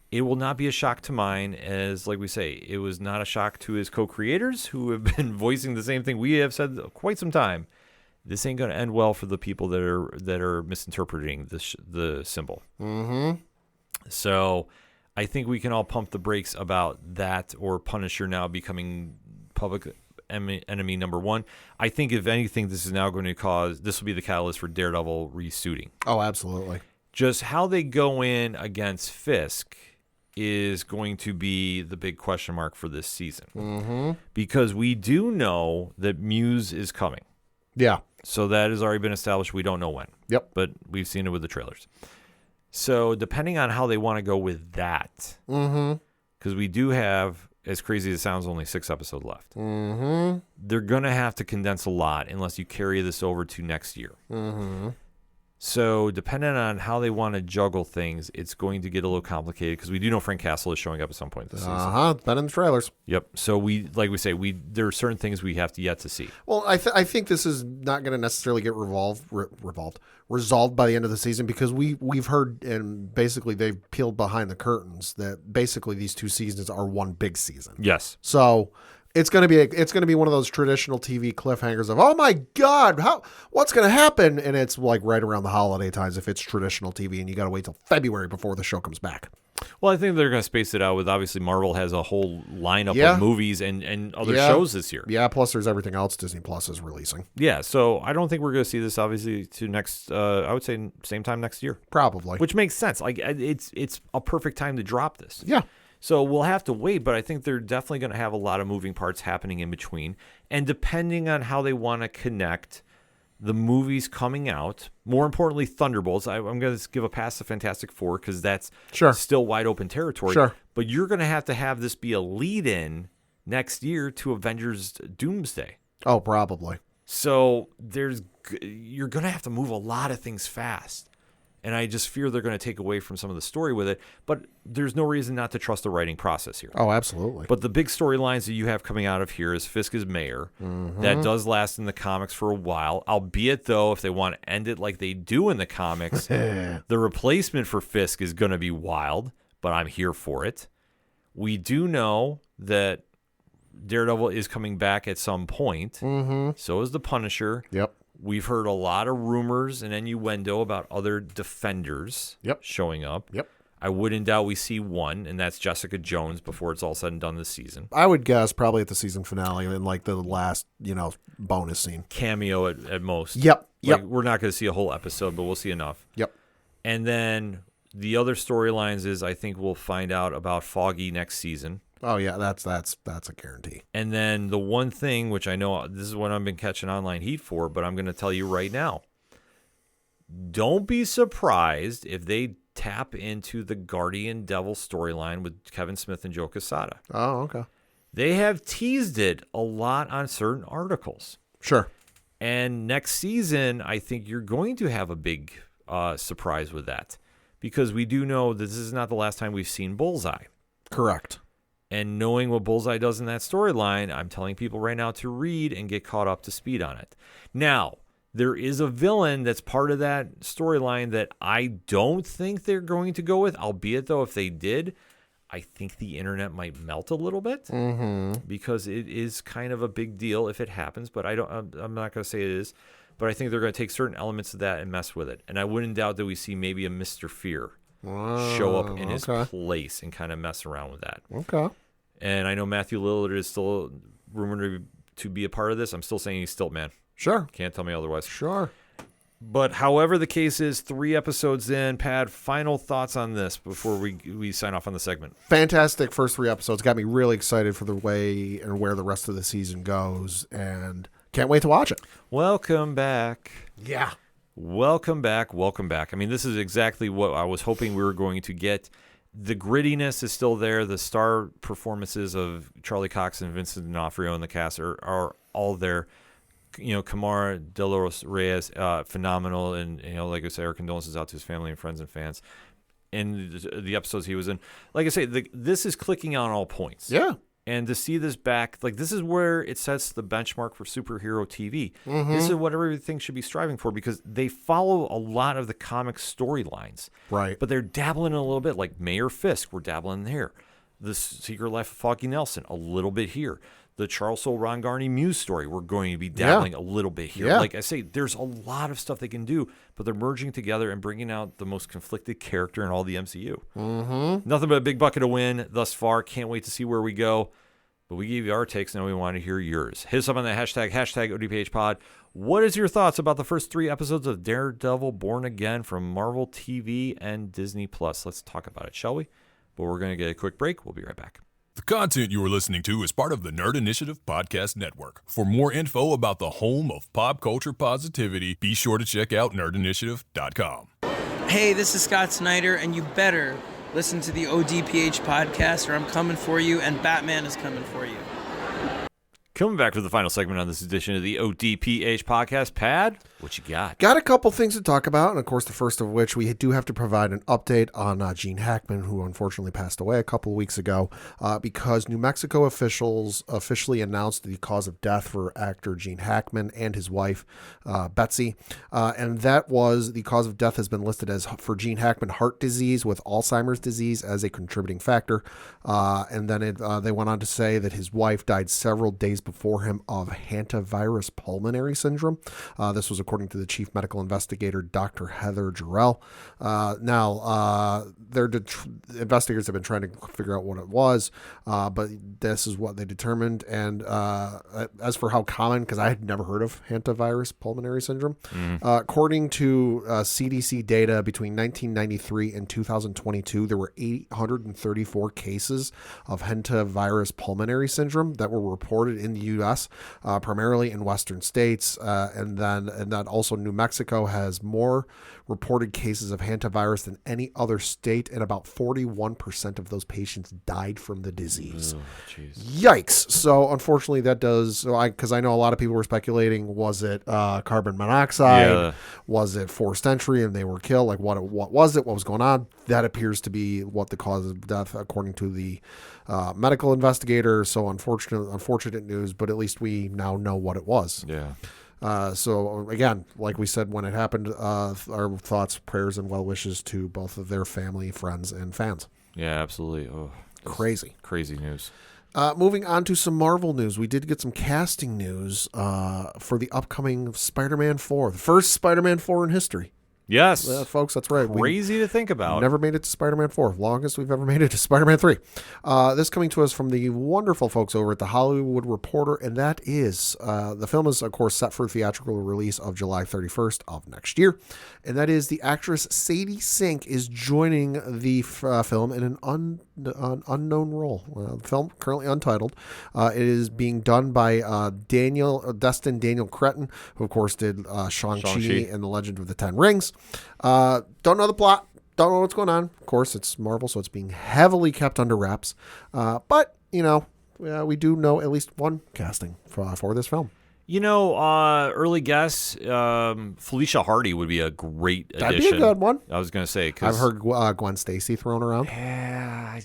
It will not be a shock to mine, as, like we say, it was not a shock to his co-creators who have been voicing the same thing we have said quite some time. This ain't going to end well for the people that are misinterpreting the symbol. Mm-hmm. So I think we can all pump the brakes about that, or Punisher now becoming public enemy number one. I think, if anything, this will be the catalyst for Daredevil resuiting. Oh, absolutely. Just how they go in against Fisk is going to be the big question mark for this season. Mm-hmm. Because we do know that Muse is coming. Yeah. So that has already been established. We don't know when. Yep. But we've seen it with the trailers. So depending on how they want to go with that, because we do have, as crazy as it sounds, only 6 episodes left. Mm-hmm. They're going to have to condense a lot unless you carry this over to next year. Mm-hmm. So depending on how they want to juggle things, it's going to get a little complicated, because we do know Frank Castle is showing up at some point this season. It's been in the trailers. Yep. So there are certain things we have yet to see. Well, I think this is not going to necessarily get resolved by the end of the season, because we've heard, and basically they've peeled behind the curtains, that basically these 2 seasons are one big season. Yes. So It's gonna be one of those traditional TV cliffhangers of, oh my God, what's gonna happen? And it's like right around the holiday times if it's traditional TV, and you gotta wait till February before the show comes back. Well, I think they're going to space it out with, obviously, Marvel has a whole lineup of movies and other shows this year. Yeah, plus there's everything else Disney Plus is releasing. Yeah, so I don't think we're going to see this, obviously, to next, I would say, same time next year. Probably. Which makes sense. Like, it's a perfect time to drop this. Yeah. So we'll have to wait, but I think they're definitely going to have a lot of moving parts happening in between. And depending on how they want to connect the movies coming out, more importantly, Thunderbolts. I'm going to give a pass to Fantastic Four because that's still wide open territory. Sure. But you're going to have this be a lead-in next year to Avengers Doomsday. Oh, probably. So you're going to have to move a lot of things fast. And I just fear they're going to take away from some of the story with it. But there's no reason not to trust the writing process here. Oh, absolutely. But the big storylines that you have coming out of here is Fisk is mayor. Mm-hmm. That does last in the comics for a while. Albeit, though, if they want to end it like they do in the comics, the replacement for Fisk is going to be wild. But I'm here for it. We do know that Daredevil is coming back at some point. Mm-hmm. So is the Punisher. Yep. We've heard a lot of rumors and innuendo about other Defenders showing up. Yep. I wouldn't doubt we see one, and that's Jessica Jones before it's all said and done this season. I would guess probably at the season finale in like the last, bonus scene. Cameo at most. Yep. Like, we're not going to see a whole episode, but we'll see enough. Yep. And then the other storylines is I think we'll find out about Foggy next season. Oh yeah, that's a guarantee. And then the one thing, which I know this is what I've been catching online heat for, but I'm going to tell you right now. Don't be surprised if they tap into the Guardian Devil storyline with Kevin Smith and Joe Quesada. Oh, okay. They have teased it a lot on certain articles. Sure. And next season, I think you're going to have a big surprise with that. Because we do know that this is not the last time we've seen Bullseye. Correct. And knowing what Bullseye does in that storyline, I'm telling people right now to read and get caught up to speed on it. Now, there is a villain that's part of that storyline that I don't think they're going to go with, albeit, though, if they did, I think the internet might melt a little bit because it is kind of a big deal if it happens, but I'm not going to say it is, but I think they're going to take certain elements of that and mess with it. And I wouldn't doubt that we see maybe a Mr. Fear show up in his place and kind of mess around with that. Okay. And I know Matthew Lillard is still rumored to be a part of this. I'm still saying he's Stiltman. Sure. Can't tell me otherwise. Sure. But however the case is, 3 episodes in, Pat, final thoughts on this before we sign off on the segment. Fantastic first 3 episodes. Got me really excited for the way and where the rest of the season goes, and can't wait to watch it. Welcome back. Yeah. Welcome back. Welcome back. I mean, this is exactly what I was hoping we were going to get. The grittiness is still there. The star performances of Charlie Cox and Vincent D'Onofrio in the cast are all there. Kamara Dolores Reyes, phenomenal. And, like I say, our condolences out to his family and friends and fans. In the episodes he was in. Like I say, this is clicking on all points. Yeah. And to see this back, like this is where it sets the benchmark for superhero TV. Mm-hmm. This is what everything should be striving for because they follow a lot of the comic storylines. Right. But they're dabbling in a little bit, like Mayor Fisk, we're dabbling there. The Secret Life of Foggy Nelson, a little bit here. The Charles Soule Ron Garney Muse story, we're going to be dabbling a little bit here. Yeah. Like I say, there's a lot of stuff they can do, but they're merging together and bringing out the most conflicted character in all the MCU. Mm-hmm. Nothing but a big bucket of win thus far. Can't wait to see where we go. But we gave you our takes, now we want to hear yours. Hit us up on that hashtag ODPHpod. What is your thoughts about the first 3 episodes of Daredevil Born Again from Marvel TV and Disney+? Let's talk about it, shall we? But we're going to get a quick break. We'll be right back. The content you are listening to is part of the Nerd Initiative Podcast Network. For more info about the home of pop culture positivity, be sure to check out nerdinitiative.com. Hey, this is Scott Snyder, and you better listen to the ODPH podcast or I'm coming for you and Batman is coming for you. Coming back for the final segment on this edition of the ODPH podcast. Pad, what you got? Got a couple things to talk about, and of course the first of which we do have to provide an update on Gene Hackman, who unfortunately passed away a couple of weeks ago because New Mexico officials officially announced the cause of death for actor Gene Hackman and his wife, Betsy, and that was the cause of death has been listed as for Gene Hackman heart disease with Alzheimer's disease as a contributing factor, and then they went on to say that his wife died several days before him of hantavirus pulmonary syndrome. This was according to the chief medical investigator, Dr. Heather Jarrell. Investigators have been trying to figure out what it was, but this is what they determined. And as for how common, because I had never heard of hantavirus pulmonary syndrome, according to CDC data between 1993 and 2022, there were 834 cases of hantavirus pulmonary syndrome that were reported in the U.S., primarily in western states, and then also New Mexico has more reported cases of hantavirus than any other state, and about 41% of those patients died from the disease. Oh, yikes! So unfortunately, that does because I know a lot of people were speculating: was it carbon monoxide? Yeah. Was it forced entry and they were killed? Like what was it? What was going on? That appears to be what the cause of death, according to the medical investigator. So unfortunate news, but at least we now know what it was. Yeah. So again, like we said when it happened, our thoughts, prayers, and well wishes to both of their family, friends, and fans. Yeah, absolutely. Oh, crazy news. Moving on to some Marvel news. We did get some casting news for the upcoming Spider-Man 4, the first Spider-Man 4 in history. Yes. Folks, that's right. Crazy to think about. Never made it to Spider-Man 4. Longest we've ever made it to Spider-Man 3. This coming to us from the wonderful folks over at The Hollywood Reporter, and that is, the film is, of course, set for theatrical release of July 31st of next year, and that is the actress Sadie Sink is joining the film in an unknown role. The film, currently untitled. It is being done by Destin Daniel Cretton, who, of course, did Shang-Chi and The Legend of the Ten Rings. Don't know the plot. Don't know what's going on. Of course, it's Marvel, so it's being heavily kept under wraps. But, we do know at least one casting for this film. Early guess, Felicia Hardy would be a great addition. That'd be a good one. I was going to say. I've heard Gwen Stacy thrown around. Yeah,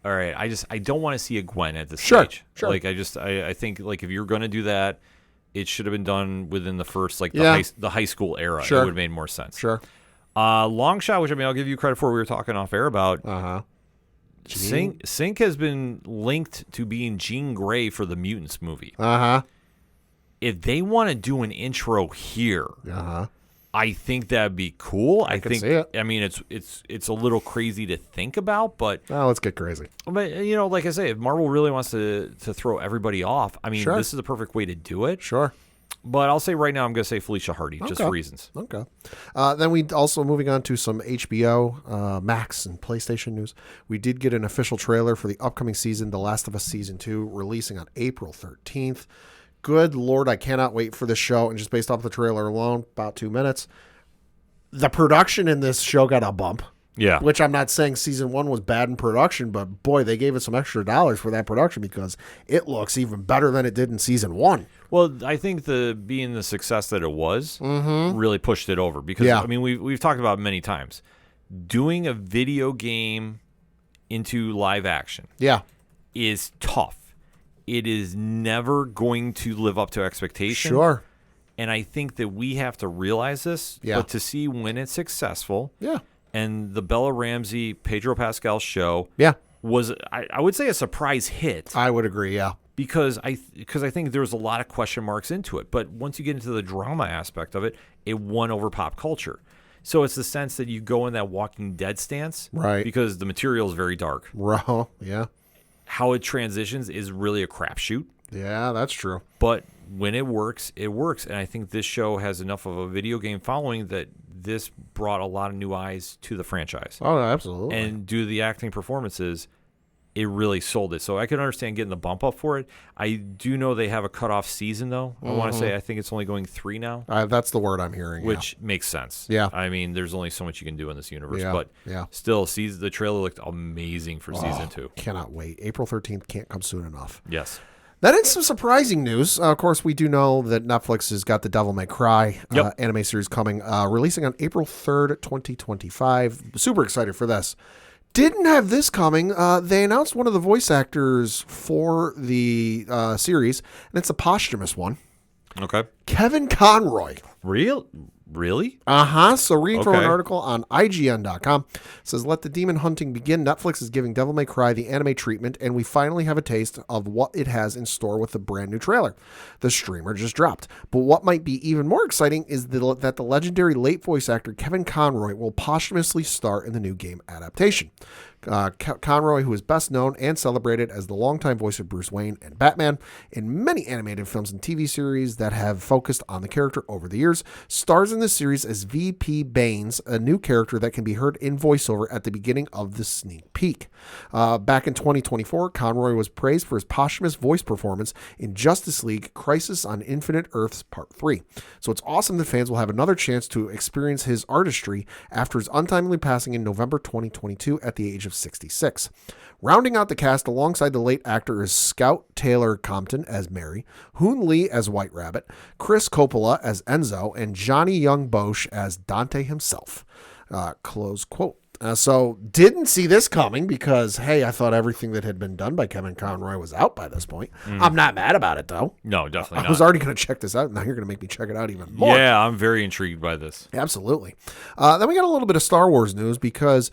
I don't want to see a Gwen at this stage. Sure. Like, I think, like, if you're going to do that, it should have been done within the first, like, the high school era. Sure. It would have made more sense. Sure. Long shot, which, I'll give you credit for. We were talking off air about. Sink has been linked to being Jean Grey for the Mutants movie. If they want to do an intro here, I think that'd be cool. I think see it. It's a little crazy to think about, but let's get crazy. But like I say, if Marvel really wants to throw everybody off, Sure. This is the perfect way to do it. Sure. But I'll say right now, I'm going to say Felicia Hardy, just for reasons. Okay. Then we also, moving on to some HBO, Max, and PlayStation news. We did get an official trailer for the upcoming season, The Last of Us Season 2, releasing on April 13th. Good Lord, I cannot wait for this show. And just based off the trailer alone, about 2 minutes, the production in this show got a bump. Yeah. Which I'm not saying season 1 was bad in production, but boy, they gave it some extra dollars for that production because it looks even better than it did in season 1. Well, I think being the success that it was really pushed it over because, we've talked about it many times. Doing a video game into live action is tough. It is never going to live up to expectation. Sure. And I think that we have to realize this, but to see when it's successful. Yeah. And the Bella Ramsey, Pedro Pascal show was, I would say, a surprise hit. I would agree, yeah. Because I think there was a lot of question marks into it. But once you get into the drama aspect of it, it won over pop culture. So it's the sense that you go in that Walking Dead stance. Right. Because the material is very dark. Yeah. How it transitions is really a crapshoot. Yeah, that's true. But when it works, it works. And I think this show has enough of a video game following that this brought a lot of new eyes to the franchise. Oh, absolutely. And due to the acting performances, it really sold it. So I can understand getting the bump up for it. I do know they have a cutoff season, though. I want to say I think it's only going 3 now. That's the word I'm hearing. Which makes sense. Yeah. There's only so much you can do in this universe. Yeah. But still, the trailer looked amazing for season 2. Cannot wait. April 13th can't come soon enough. Yes. Then in some surprising news, of course, we do know that Netflix has got the Devil May Cry anime series coming, releasing on April 3rd, 2025. Super excited for this. Didn't have this coming. They announced one of the voice actors for the series, and it's a posthumous one. Okay. Kevin Conroy. Really? So reading from an article on IGN.com, it says, let the demon hunting begin. Netflix is giving Devil May Cry the anime treatment, and we finally have a taste of what it has in store with the brand new trailer. The streamer just dropped. But what might be even more exciting is that the legendary late voice actor Kevin Conroy will posthumously star in the new game adaptation. Conroy, who is best known and celebrated as the longtime voice of Bruce Wayne and Batman in many animated films and TV series that have focused on the character over the years, stars in the series as VP Baines, a new character that can be heard in voiceover at the beginning of the sneak peek. Back in 2024, Conroy was praised for his posthumous voice performance in Justice League Crisis on Infinite Earths Part 3. So it's awesome that fans will have another chance to experience his artistry after his untimely passing in November 2022 at the age of 66. Rounding out the cast alongside the late actor is Scout Taylor Compton as Mary, Hoon Lee as White Rabbit, Chris Coppola as Enzo, and Johnny Young Bosch as Dante himself. Close quote. So didn't see this coming because, hey, I thought everything that had been done by Kevin Conroy was out by this point. I'm not mad about it, though. No, definitely not. I was already going to check this out. Now you're going to make me check it out even more. Yeah, I'm very intrigued by this. Absolutely. Then we got a little bit of Star Wars news because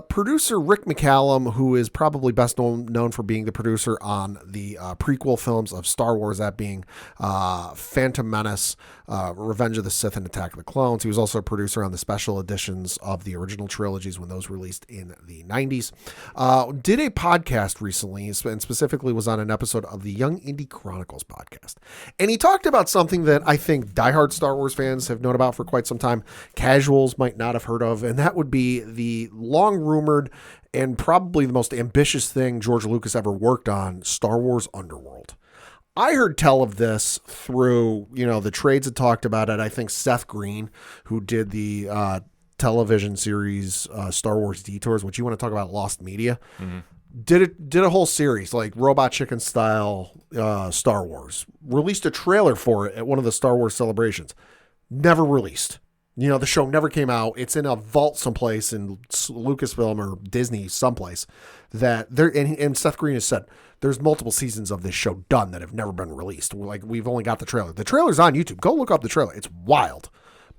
producer Rick McCallum, who is probably best known for being the producer on the prequel films of Star Wars, that being Phantom Menace, Revenge of the Sith, and Attack of the Clones. He was also a producer on the special editions of the original trilogies when those released in the 90s. Did a podcast recently, and specifically was on an episode of the Young Indie Chronicles podcast. And he talked about something that I think diehard Star Wars fans have known about for quite some time, casuals might not have heard of, and that would be the long-rumored and probably the most ambitious thing George Lucas ever worked on, Star Wars Underworld. I heard tell of this through, the trades had talked about it. I think Seth Green, who did the television series Star Wars Detours, which you want to talk about lost media, did a whole series like Robot Chicken style Star Wars. Released a trailer for it at one of the Star Wars celebrations. Never released. The show never came out. It's in a vault someplace in Lucasfilm or Disney someplace that there. And Seth Green has said there's multiple seasons of this show done that have never been released. We've only got the trailer. The trailer's on YouTube. Go look up the trailer. It's wild.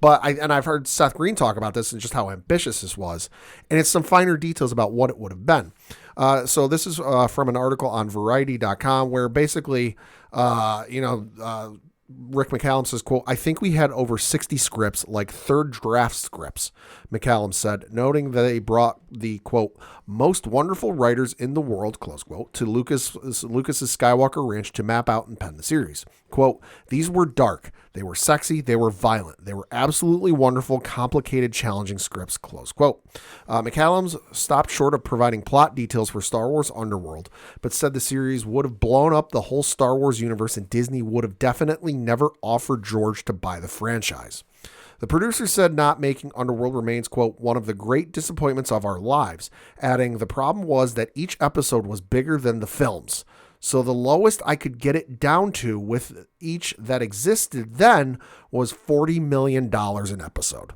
But I've heard Seth Green talk about this and just how ambitious this was. And it's some finer details about what it would have been. So this is from an article on Variety.com where basically, Rick McCallum says, quote, I think we had over 60 scripts, like third draft scripts, McCallum said, noting that they brought the, quote, most wonderful writers in the world, close quote, to Lucas's Skywalker Ranch to map out and pen the series. Quote, these were dark, they were sexy, they were violent, they were absolutely wonderful, complicated, challenging scripts, close quote. McCallum's stopped short of providing plot details for Star Wars Underworld, but said the series would have blown up the whole Star Wars universe and Disney would have definitely never offered George to buy the franchise. The producer said not making Underworld remains, quote, one of the great disappointments of our lives, adding, the problem was that each episode was bigger than the films. So the lowest I could get it down to with each that existed then was $40 million an episode.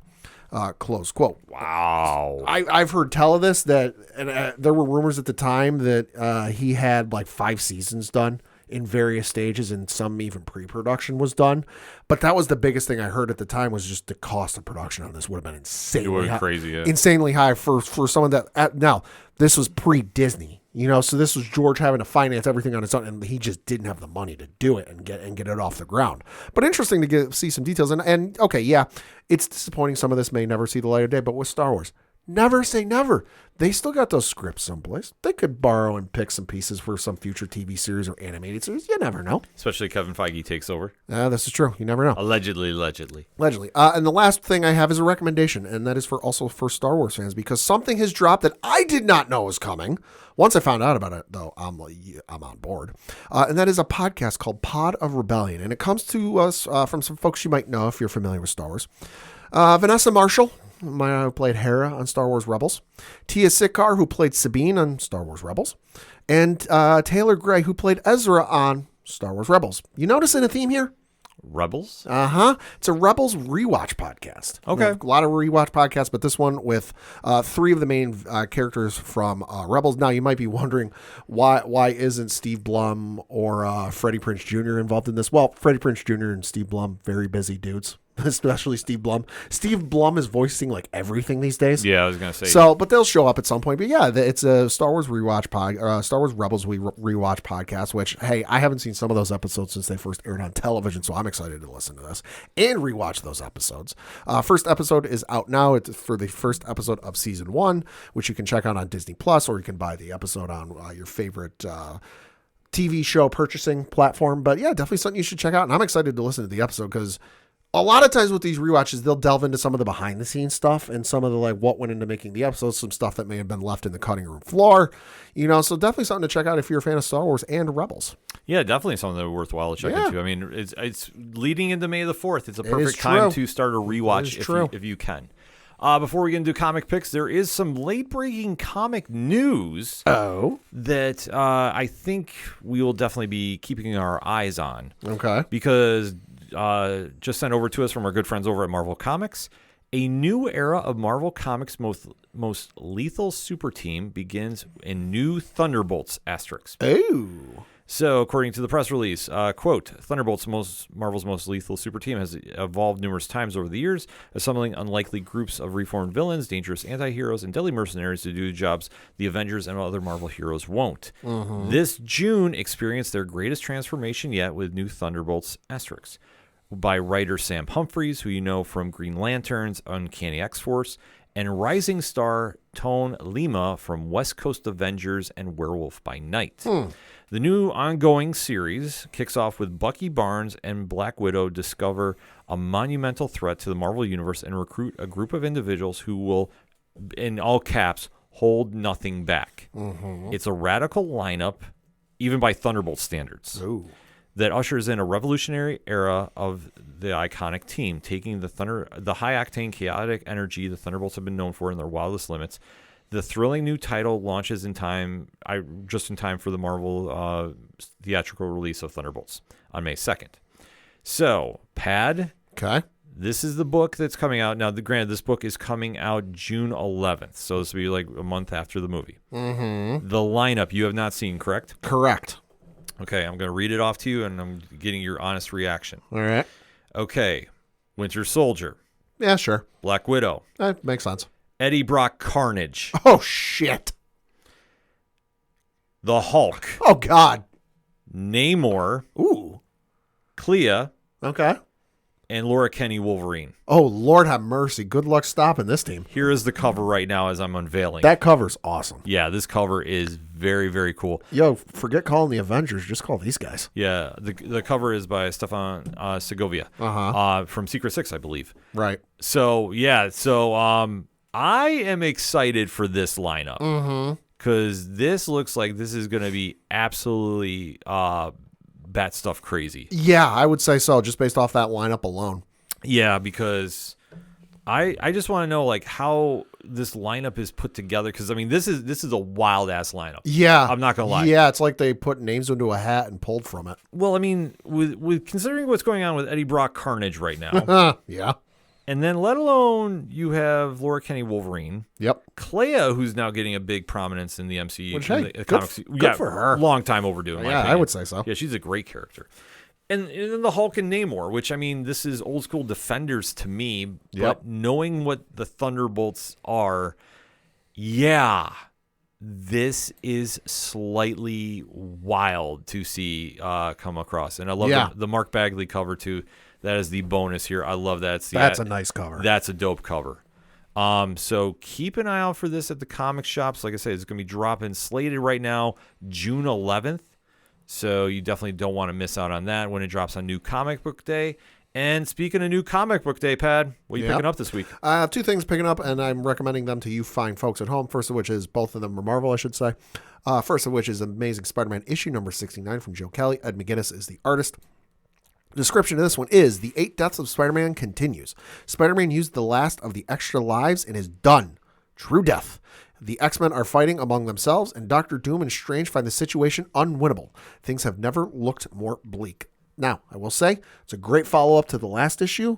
Close quote. Wow. I've heard tell of this that there were rumors at the time that he had like 5 seasons done in various stages and some even pre-production was done. But that was the biggest thing I heard at the time was just the cost of production on this would have been insanely high. Crazy, yeah. Insanely high for someone that now this was pre-Disney. So this was George having to finance everything on his own, and he just didn't have the money to do it and get it off the ground. But interesting to see some details. And okay, yeah, it's disappointing. Some of this may never see the light of day, but with Star Wars, never say never. They still got those scripts someplace. They could borrow and pick some pieces for some future TV series or animated series. You never know. Especially Kevin Feige takes over. This is true. You never know. Allegedly. And the last thing I have is a recommendation, and that is also for Star Wars fans, because something has dropped that I did not know was coming. Once I found out about it, though, I'm on board. And that is a podcast called Pod of Rebellion. And it comes to us from some folks you might know if you're familiar with Star Wars. Vanessa Marshall, who played Hera on Star Wars Rebels. Tia Sikar, who played Sabine on Star Wars Rebels. And Taylor Gray, who played Ezra on Star Wars Rebels. You noticing a theme here? Rebels? It's a Rebels rewatch podcast. Okay. A lot of rewatch podcasts, but this one with 3 of the main characters from Rebels. Now, you might be wondering why isn't Steve Blum or Freddie Prinze Jr. involved in this? Well, Freddie Prinze Jr. and Steve Blum, very busy dudes. Especially Steve Blum. Steve Blum is voicing like everything these days. Yeah, I was gonna say. So, but they'll show up at some point. But yeah, it's a Star Wars rewatch Star Wars Rebels rewatch podcast. Which, hey, I haven't seen some of those episodes since they first aired on television, so I'm excited to listen to this and rewatch those episodes. First episode is out now. It's for the first episode of season 1, which you can check out on Disney Plus, or you can buy the episode on your favorite TV show purchasing platform. But yeah, definitely something you should check out. And I'm excited to listen to the episode because a lot of times with these rewatches, they'll delve into some of the behind the scenes stuff and some of the like what went into making the episodes, some stuff that may have been left in the cutting room floor, so definitely something to check out if you're a fan of Star Wars and Rebels. Yeah, definitely something that's worthwhile to check into. I mean, it's leading into May the 4th. It's a perfect time to start a rewatch if you can. Before we get into comic picks, there is some late-breaking comic news that I think we will definitely be keeping our eyes on. Okay. Because just sent over to us from our good friends over at Marvel Comics. A new era of Marvel Comics' most lethal super team begins in new Thunderbolts asterisk. Oh. So, according to the press release, quote, Thunderbolts, Marvel's most lethal super team, has evolved numerous times over the years, assembling unlikely groups of reformed villains, dangerous anti-heroes, and deadly mercenaries to do jobs the Avengers and other Marvel heroes won't. Mm-hmm. This June experienced their greatest transformation yet with new Thunderbolts asterisks by writer Sam Humphries, who you know from Green Lanterns, Uncanny X-Force, and rising star Tone Lima from West Coast Avengers and Werewolf by Night. The new ongoing series kicks off with Bucky Barnes and Black Widow discover a monumental threat to the Marvel Universe and recruit a group of individuals who will, in all caps, hold nothing back. Mm-hmm. It's a radical lineup, even by Thunderbolt standards. Ooh. That ushers in a revolutionary era of the iconic team, taking the high-octane, chaotic energy the Thunderbolts have been known for in their wildest limits. The thrilling new title launches just in time for the Marvel theatrical release of Thunderbolts on May 2nd. So, Pad, okay, this is the book that's coming out. Now, granted, this book is coming out June 11th, so this will be like a month after the movie. Mm-hmm. The lineup you have not seen, correct? Correct. Okay, I'm going to read it off to you, and I'm getting your honest reaction. All right. Okay, Winter Soldier. Yeah, sure. Black Widow. That makes sense. Eddie Brock Carnage. Oh, shit. The Hulk. Oh, God. Namor. Ooh. Clea. Okay. And Laura Kinney Wolverine. Oh, Lord have mercy. Good luck stopping this team. Here is the cover right now as I'm unveiling. That cover's awesome. Yeah, this cover is very, very cool. Yo, forget calling the Avengers. Just call these guys. Yeah, the cover is by Stefan Segovia from Secret Six, I believe. Right. So, yeah. So, I am excited for this lineup. Because this looks like this is going to be absolutely bat stuff crazy. Yeah, I would say so, just based off that lineup alone. Yeah, because I just want to know like how this lineup is put together, because I mean this is a wild ass lineup. Yeah, I'm not gonna lie. Yeah, it's like they put names into a hat and pulled from it. Well, I mean, with considering what's going on with Eddie Brock Carnage right now, yeah, and then let alone you have Laura Kinney Wolverine. Yep. Clea, who's now getting a big prominence in the MCU. Which, hey, the comics. Good for her. Long time overdue. In my opinion. I would say so. Yeah, she's a great character. And then the Hulk and Namor, which, I mean, this is old school Defenders to me, but knowing what the Thunderbolts are, yeah, this is slightly wild to see come across. And I love the Mark Bagley cover, too. That is the bonus here. I love that. That's a nice cover. That's a dope cover. So keep an eye out for this at the comic shops. Like I said, it's going to be dropping slated right now, June 11th. So you definitely don't want to miss out on that when it drops on New Comic Book Day. And speaking of New Comic Book Day, Pad, what are you picking up this week? Two things picking up, and I'm recommending them to you fine folks at home. First of which is, both of them are Marvel, I should say. First of which is Amazing Spider-Man issue number 69 from Joe Kelly. Ed McGuinness is the artist. Description of this one is, the 8 deaths of Spider-Man continues. Spider-Man used the last of the extra lives and is done. True death. The X-Men are fighting among themselves, and Doctor Doom and Strange find the situation unwinnable. Things have never looked more bleak. Now, I will say, it's a great follow-up to the last issue.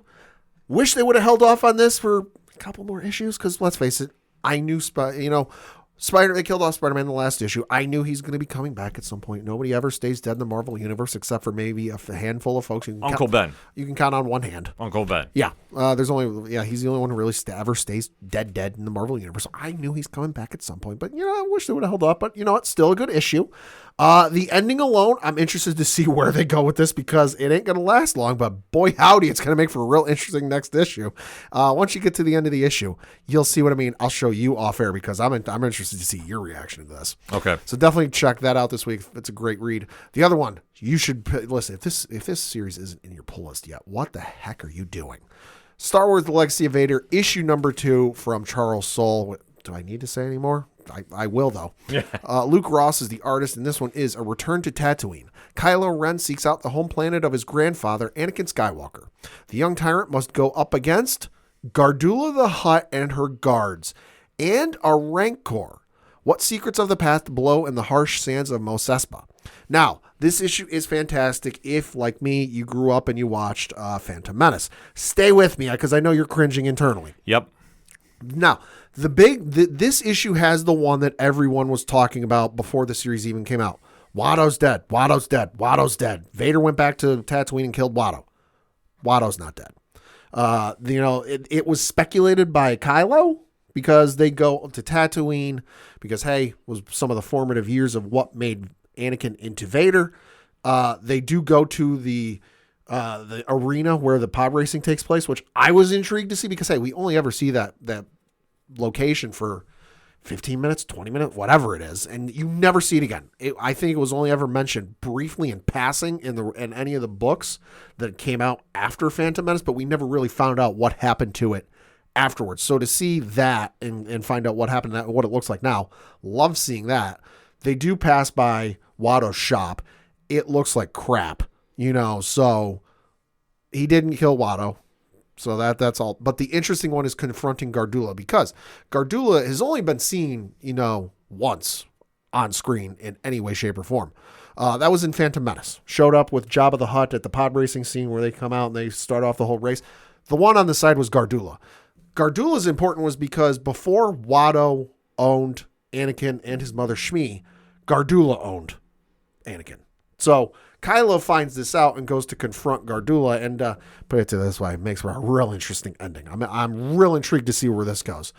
Wish they would have held off on this for a couple more issues, because let's face it, I knew, they killed off Spider-Man in the last issue. I knew he's going to be coming back at some point. Nobody ever stays dead in the Marvel Universe except for maybe a handful of folks. Uncle Ben. You can count on one hand. Uncle Ben. Yeah. He's the only one who really ever stays dead in the Marvel Universe. So I knew he's coming back at some point. But, I wish they would have held up. But, it's still a good issue. The ending alone, I'm interested to see where they go with this because it ain't going to last long. But boy, howdy, it's going to make for a real interesting next issue. Once you get to the end of the issue, you'll see what I mean. I'll show you off air because I'm interested to see your reaction to this. Okay. So definitely check that out this week. It's a great read. The other one, you should listen. If this series isn't in your pull list yet, what the heck are you doing? Star Wars: The Legacy of Vader, issue number 2 from Charles Soule. Do I need to say any more? I will, though. Yeah. Luke Ross is the artist, and this one is A Return to Tatooine. Kylo Ren seeks out the home planet of his grandfather, Anakin Skywalker. The young tyrant must go up against Gardula the Hutt and her guards, and a Rancor. What secrets of the path below in the harsh sands of Mos Espa? Now, this issue is fantastic if, like me, you grew up and you watched Phantom Menace. Stay with me, because I know you're cringing internally. Yep. Now, this issue has the one that everyone was talking about before the series even came out. Watto's dead. Watto's dead. Watto's dead. Vader went back to Tatooine and killed Watto. Watto's not dead. It was speculated by Kylo because they go to Tatooine because, hey, was some of the formative years of what made Anakin into Vader. They do go to the arena where the pod racing takes place, which I was intrigued to see because, hey, we only ever see that location for 15 minutes, 20 minutes, whatever it is, and you never see it again. I think it was only ever mentioned briefly in passing in any of the books that came out after Phantom Menace, but we never really found out what happened to it afterwards. So to see that and find out what happened, what it looks like now, love seeing that. They do pass by Watto's shop. It looks like crap, so he didn't kill Watto. So that's all. But the interesting one is confronting Gardula because Gardula has only been seen, once on screen in any way, shape, or form. That was in Phantom Menace. Showed up with Jabba the Hutt at the pod racing scene where they come out and they start off the whole race. The one on the side was Gardula. Gardula's important was because before Watto owned Anakin and his mother Shmi, Gardula owned Anakin. So Kylo finds this out and goes to confront Gardula and put it to this way, it makes for a real interesting ending. I'm real intrigued to see where this goes.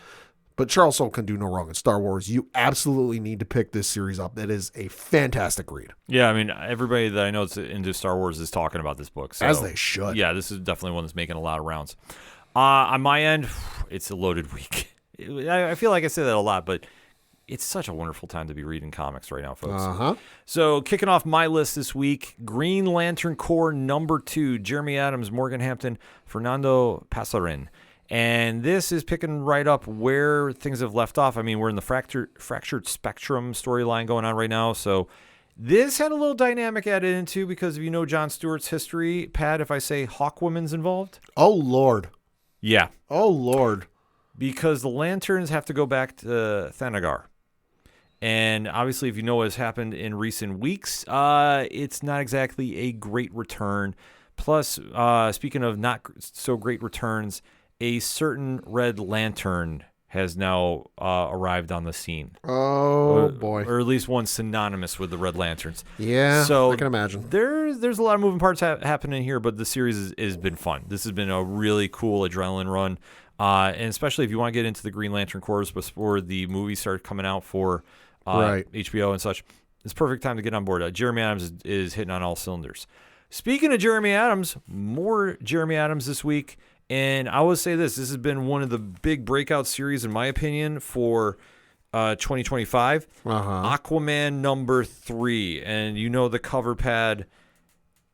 But Charles Soule can do no wrong in Star Wars. You absolutely need to pick this series up. It is a fantastic read. Yeah, everybody that I know that's into Star Wars is talking about this book. So, as they should. Yeah, this is definitely one that's making a lot of rounds. On my end, it's a loaded week. I feel like I say that a lot, but it's such a wonderful time to be reading comics right now, folks. Uh-huh. So kicking off my list this week, Green Lantern Corps number 2, Jeremy Adams, Morgan Hampton, Fernando Pasarin. And this is picking right up where things have left off. We're in the Fractured Spectrum storyline going on right now. So this had a little dynamic added into because if you know John Stewart's history, Pat, if I say Hawkwoman's involved. Oh, Lord. Yeah. Oh, Lord. Because the Lanterns have to go back to Thanagar. And obviously, if you know what has happened in recent weeks, it's not exactly a great return. Plus, speaking of not so great returns, a certain Red Lantern has now arrived on the scene. Oh, boy. Or at least one synonymous with the Red Lanterns. Yeah, so I can imagine. There's a lot of moving parts happening here, but the series has been fun. This has been a really cool adrenaline run. And especially if you want to get into the Green Lantern Corps before the movies start coming out for right. HBO and such, it's perfect time to get on board. Jeremy Adams is hitting on all cylinders. Speaking of Jeremy Adams, more Jeremy Adams this week. And I will say this has been one of the big breakout series, in my opinion, for 2025. Aquaman number 3. And you know the cover pad.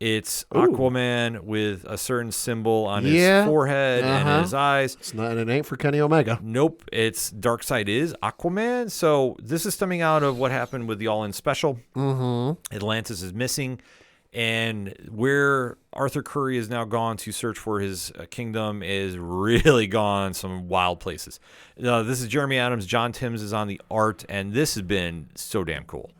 It's Aquaman with a certain symbol on his forehead and his eyes. It ain't for Kenny Omega. Nope. It's Darkseid is Aquaman. So this is stemming out of what happened with the All-In Special. Mm-hmm. Atlantis is missing. And where Arthur Curry is now gone to search for his kingdom is really gone some wild places. This is Jeremy Adams. John Timms is on the art, and this has been so damn cool.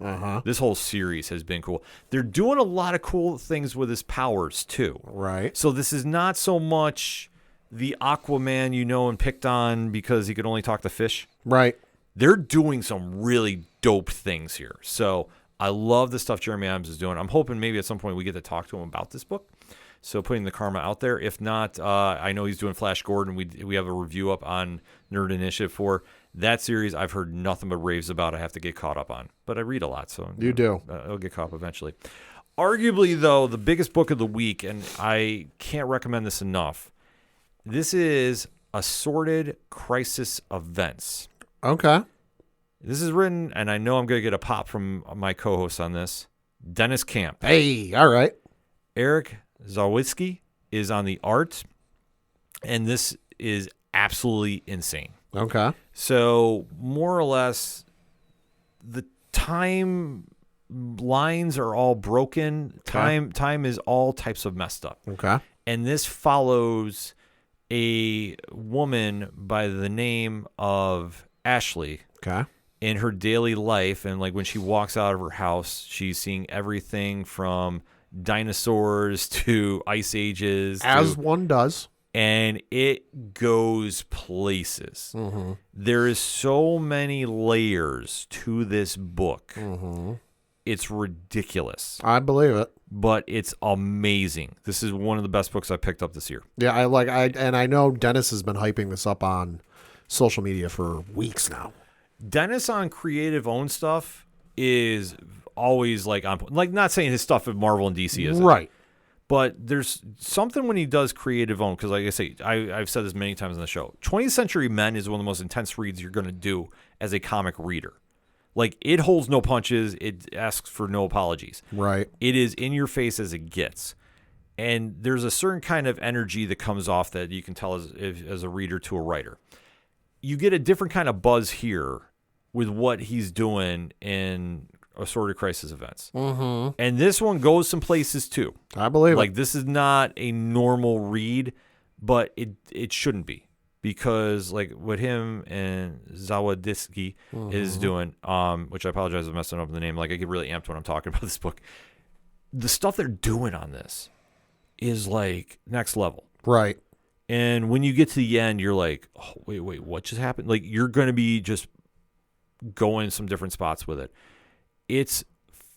This whole series has been cool. They're doing a lot of cool things with his powers, too. Right. So this is not so much the Aquaman you know and picked on because he could only talk to fish. Right. They're doing some really dope things here. So I love the stuff Jeremy Adams is doing. I'm hoping maybe at some point we get to talk to him about this book. So putting the karma out there. If not, I know he's doing Flash Gordon. We have a review up on Nerd Initiative for that series. I've heard nothing but raves about. I have to get caught up on. But I read a lot, so you do. I'll get caught up eventually. Arguably, though, the biggest book of the week, and I can't recommend this enough, this is Assorted Crisis Events. Okay. This is written, and I know I'm going to get a pop from my co-host on this, Dennis Camp. Hey, all right. Eric Zawitsky is on the art, and this is absolutely insane. Okay. So, more or less, the time lines are all broken. Okay. Time is all types of messed up. Okay. And this follows a woman by the name of Ashley. Okay. In her daily life, and like when she walks out of her house, she's seeing everything from dinosaurs to ice ages. As one does. And it goes places. Mm-hmm. There is so many layers to this book. Mm-hmm. It's ridiculous. I believe it. But it's amazing. This is one of the best books I picked up this year. Yeah, I know Dennis has been hyping this up on social media for weeks now. Dennis on creative owned stuff is always like on, like not saying his stuff at Marvel and DC isn't. Right. But there's something when he does creative owned, because like I say, I've said this many times on the show. 20th Century Men is one of the most intense reads you're going to do as a comic reader. Like, it holds no punches. It asks for no apologies. Right. It is in your face as it gets. And there's a certain kind of energy that comes off that you can tell as a reader to a writer. You get a different kind of buzz here with what he's doing in Assorted Crisis Events. Mm-hmm. And this one goes some places too. I believe like, it. this is not a normal read, but it shouldn't be. Because like what him and Zawadzki is doing, which I apologize for messing up the name. Like, I get really amped when I'm talking about this book. The stuff they're doing on this is like next level. Right. And when you get to the end, you're like, oh, wait, what just happened? Like, you're going to be just going some different spots with it. It's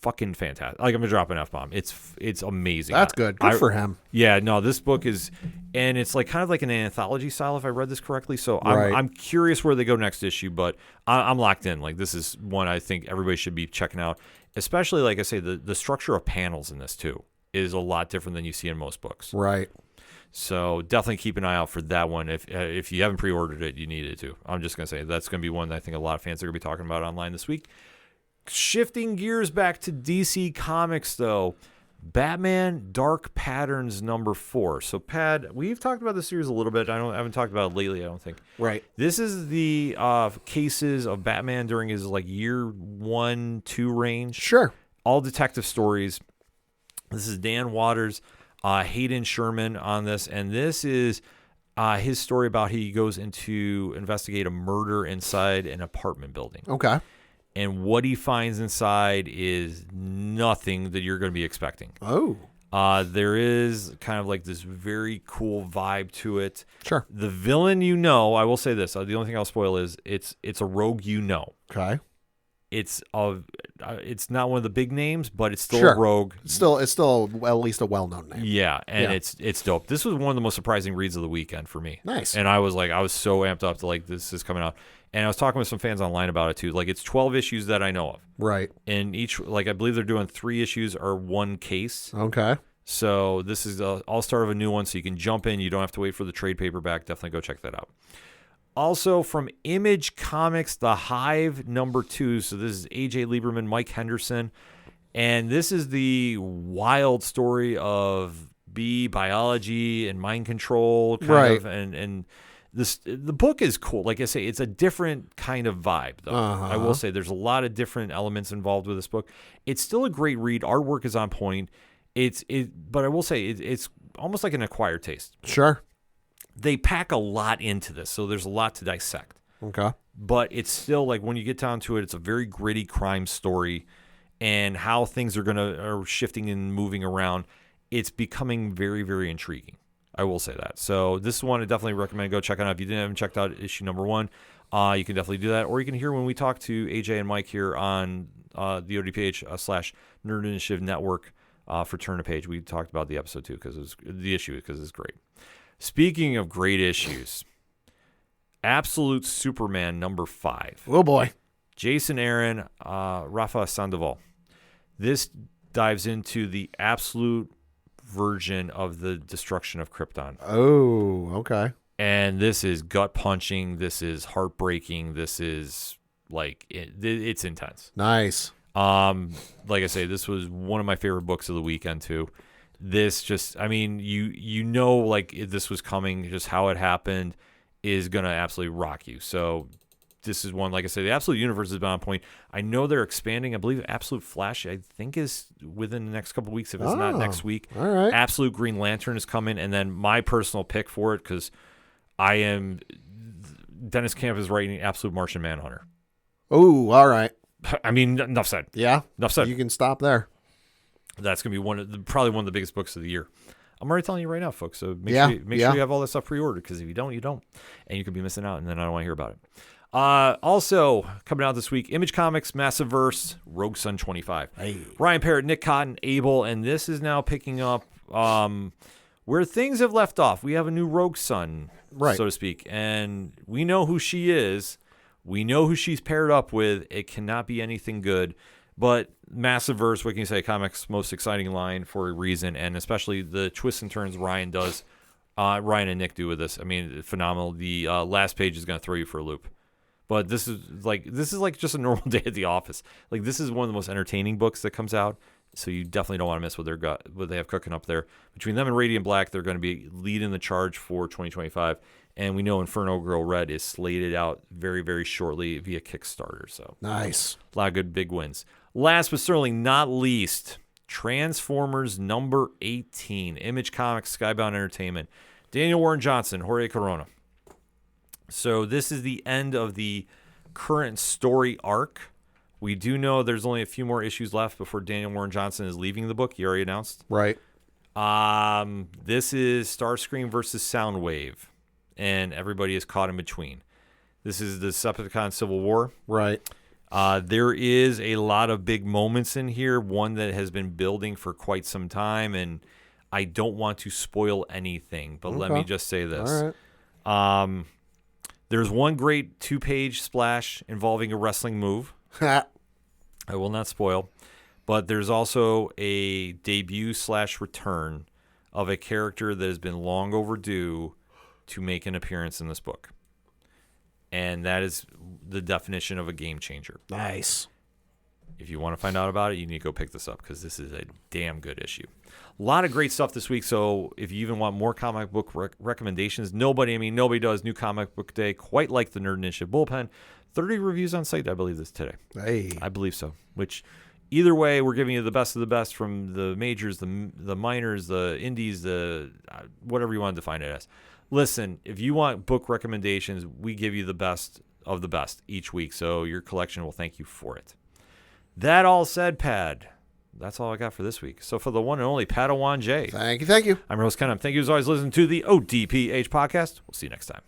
fucking fantastic. Like, I'm going to drop an F-bomb. It's amazing. That's good. Good for him. Yeah, no, this book is, and it's like kind of like an anthology style, if I read this correctly. So Right. I'm curious where they go next issue, but I'm locked in. Like, this is one I think everybody should be checking out. Especially, like I say, the structure of panels in this too is a lot different than you see in most books. Right. So definitely keep an eye out for that one. If you haven't pre-ordered it, you need it to. I'm just going to say that's going to be one that I think a lot of fans are going to be talking about online this week. Shifting gears back to DC Comics, though, Batman Dark Patterns #4. So, Pad, we've talked about this series a little bit. I haven't talked about it lately, I don't think. Right. This is the cases of Batman during his like year 1-2 range. Sure. All detective stories. This is Dan Waters, Hayden Sherman on this, and this is his story about he goes into investigate a murder inside an apartment building. Okay. And what he finds inside is nothing that you're going to be expecting. Oh. There is kind of like this very cool vibe to it. Sure. The villain, I will say this. The only thing I'll spoil is it's a rogue Okay. It's not one of the big names, but it's still Sure. a rogue. It's still at least a well-known name. Yeah, and Yeah. it's dope. This was one of the most surprising reads of the weekend for me. Nice. And I was so amped up to like this is coming out. And I was talking with some fans online about it too. Like, it's 12 issues that I know of. Right. And each, like, I believe they're doing 3 issues or 1 case. Okay. So this is all start of a new one, so you can jump in. You don't have to wait for the trade paperback. Definitely go check that out. Also from Image Comics, The Hive #2. So this is AJ Lieberman, Mike Henderson. And this is the wild story of bee biology and mind control kind of. And the book is cool. Like I say, it's a different kind of vibe, though. I will say there's a lot of different elements involved with this book. It's still a great read. Artwork is on point. But I will say it's almost like an acquired taste. Sure. They pack a lot into this, so there's a lot to dissect. Okay. But it's still like when you get down to it, it's a very gritty crime story, and how things are shifting and moving around. It's becoming very, very intriguing. I will say that. So this one I definitely recommend go check it out. If you haven't checked out issue number 1, you can definitely do that. Or you can hear when we talk to AJ and Mike here on the ODPH / Nerd Initiative Network for Turn a Page. We talked about the episode too because it's great. Speaking of great issues, Absolute Superman number 5. Oh boy. Jason Aaron, Rafa Sandoval. This dives into the absolute version of the destruction of Krypton. Oh, okay. And this is gut punching. This is heartbreaking. This is like it's intense. Nice. Like I say, this was one of my favorite books of the weekend too. This just, I mean, you know, like this was coming. Just how it happened is gonna absolutely rock you. So this is one, like I said, the Absolute Universe has been on point. I know they're expanding. I believe Absolute Flash, I think, is within the next couple of weeks, if it's not next week. All right. Absolute Green Lantern is coming, and then my personal pick for it, because Dennis Camp is writing Absolute Martian Manhunter. Oh, all right. I mean, enough said. Yeah. Enough said. You can stop there. That's going to be probably one of the biggest books of the year. I'm already telling you right now, folks. So make sure you have all that stuff pre-ordered, because if you don't, you don't. And you could be missing out, and then I don't want to hear about it. Also, coming out this week, Image Comics, Massiverse, Rogue Sun 25. Hey. Ryan Parrott, Nick Cotton, Abel, and this is now picking up where things have left off. We have a new Rogue Sun, so to speak, and we know who she is. We know who she's paired up with. It cannot be anything good. But Massiverse, what can you say, comics' most exciting line for a reason, and especially the twists and turns Ryan and Nick do with this. I mean, phenomenal. The last page is going to throw you for a loop. But this is like just a normal day at the office. Like, this is one of the most entertaining books that comes out. So you definitely don't want to miss what they have cooking up there. Between them and Radiant Black, they're going to be leading the charge for 2025. And we know Inferno Girl Red is slated out very, very shortly via Kickstarter. So nice. A lot of good big wins. Last but certainly not least, Transformers number 18. Image Comics, Skybound Entertainment. Daniel Warren Johnson, Jorge Corona. So this is the end of the current story arc. We do know there's only a few more issues left before Daniel Warren Johnson is leaving the book. He already announced. Right. This is Starscream versus Soundwave, and everybody is caught in between. This is the Decepticon Civil War. Right. There is a lot of big moments in here, one that has been building for quite some time, and I don't want to spoil anything, but let me just say this. All right. There's one great 2-page splash involving a wrestling move. I will not spoil. But there's also a debut/return of a character that has been long overdue to make an appearance in this book. And that is the definition of a game changer. Nice. If you want to find out about it, you need to go pick this up, because this is a damn good issue. A lot of great stuff this week. So if you even want more comic book recommendations, nobody does New Comic Book Day quite like the Nerd Initiative Bullpen. 30 reviews on site, I believe, this today. Hey. I believe so. Which, either way, we're giving you the best of the best from the majors, the minors, the indies, the whatever you want to define it as. Listen, if you want book recommendations, we give you the best of the best each week. So your collection will thank you for it. That all said, Pad, that's all I got for this week. So for the one and only Padawan J. Thank you. I'm your host, Ken. Thank you as always for listening to the ODPH podcast. We'll see you next time.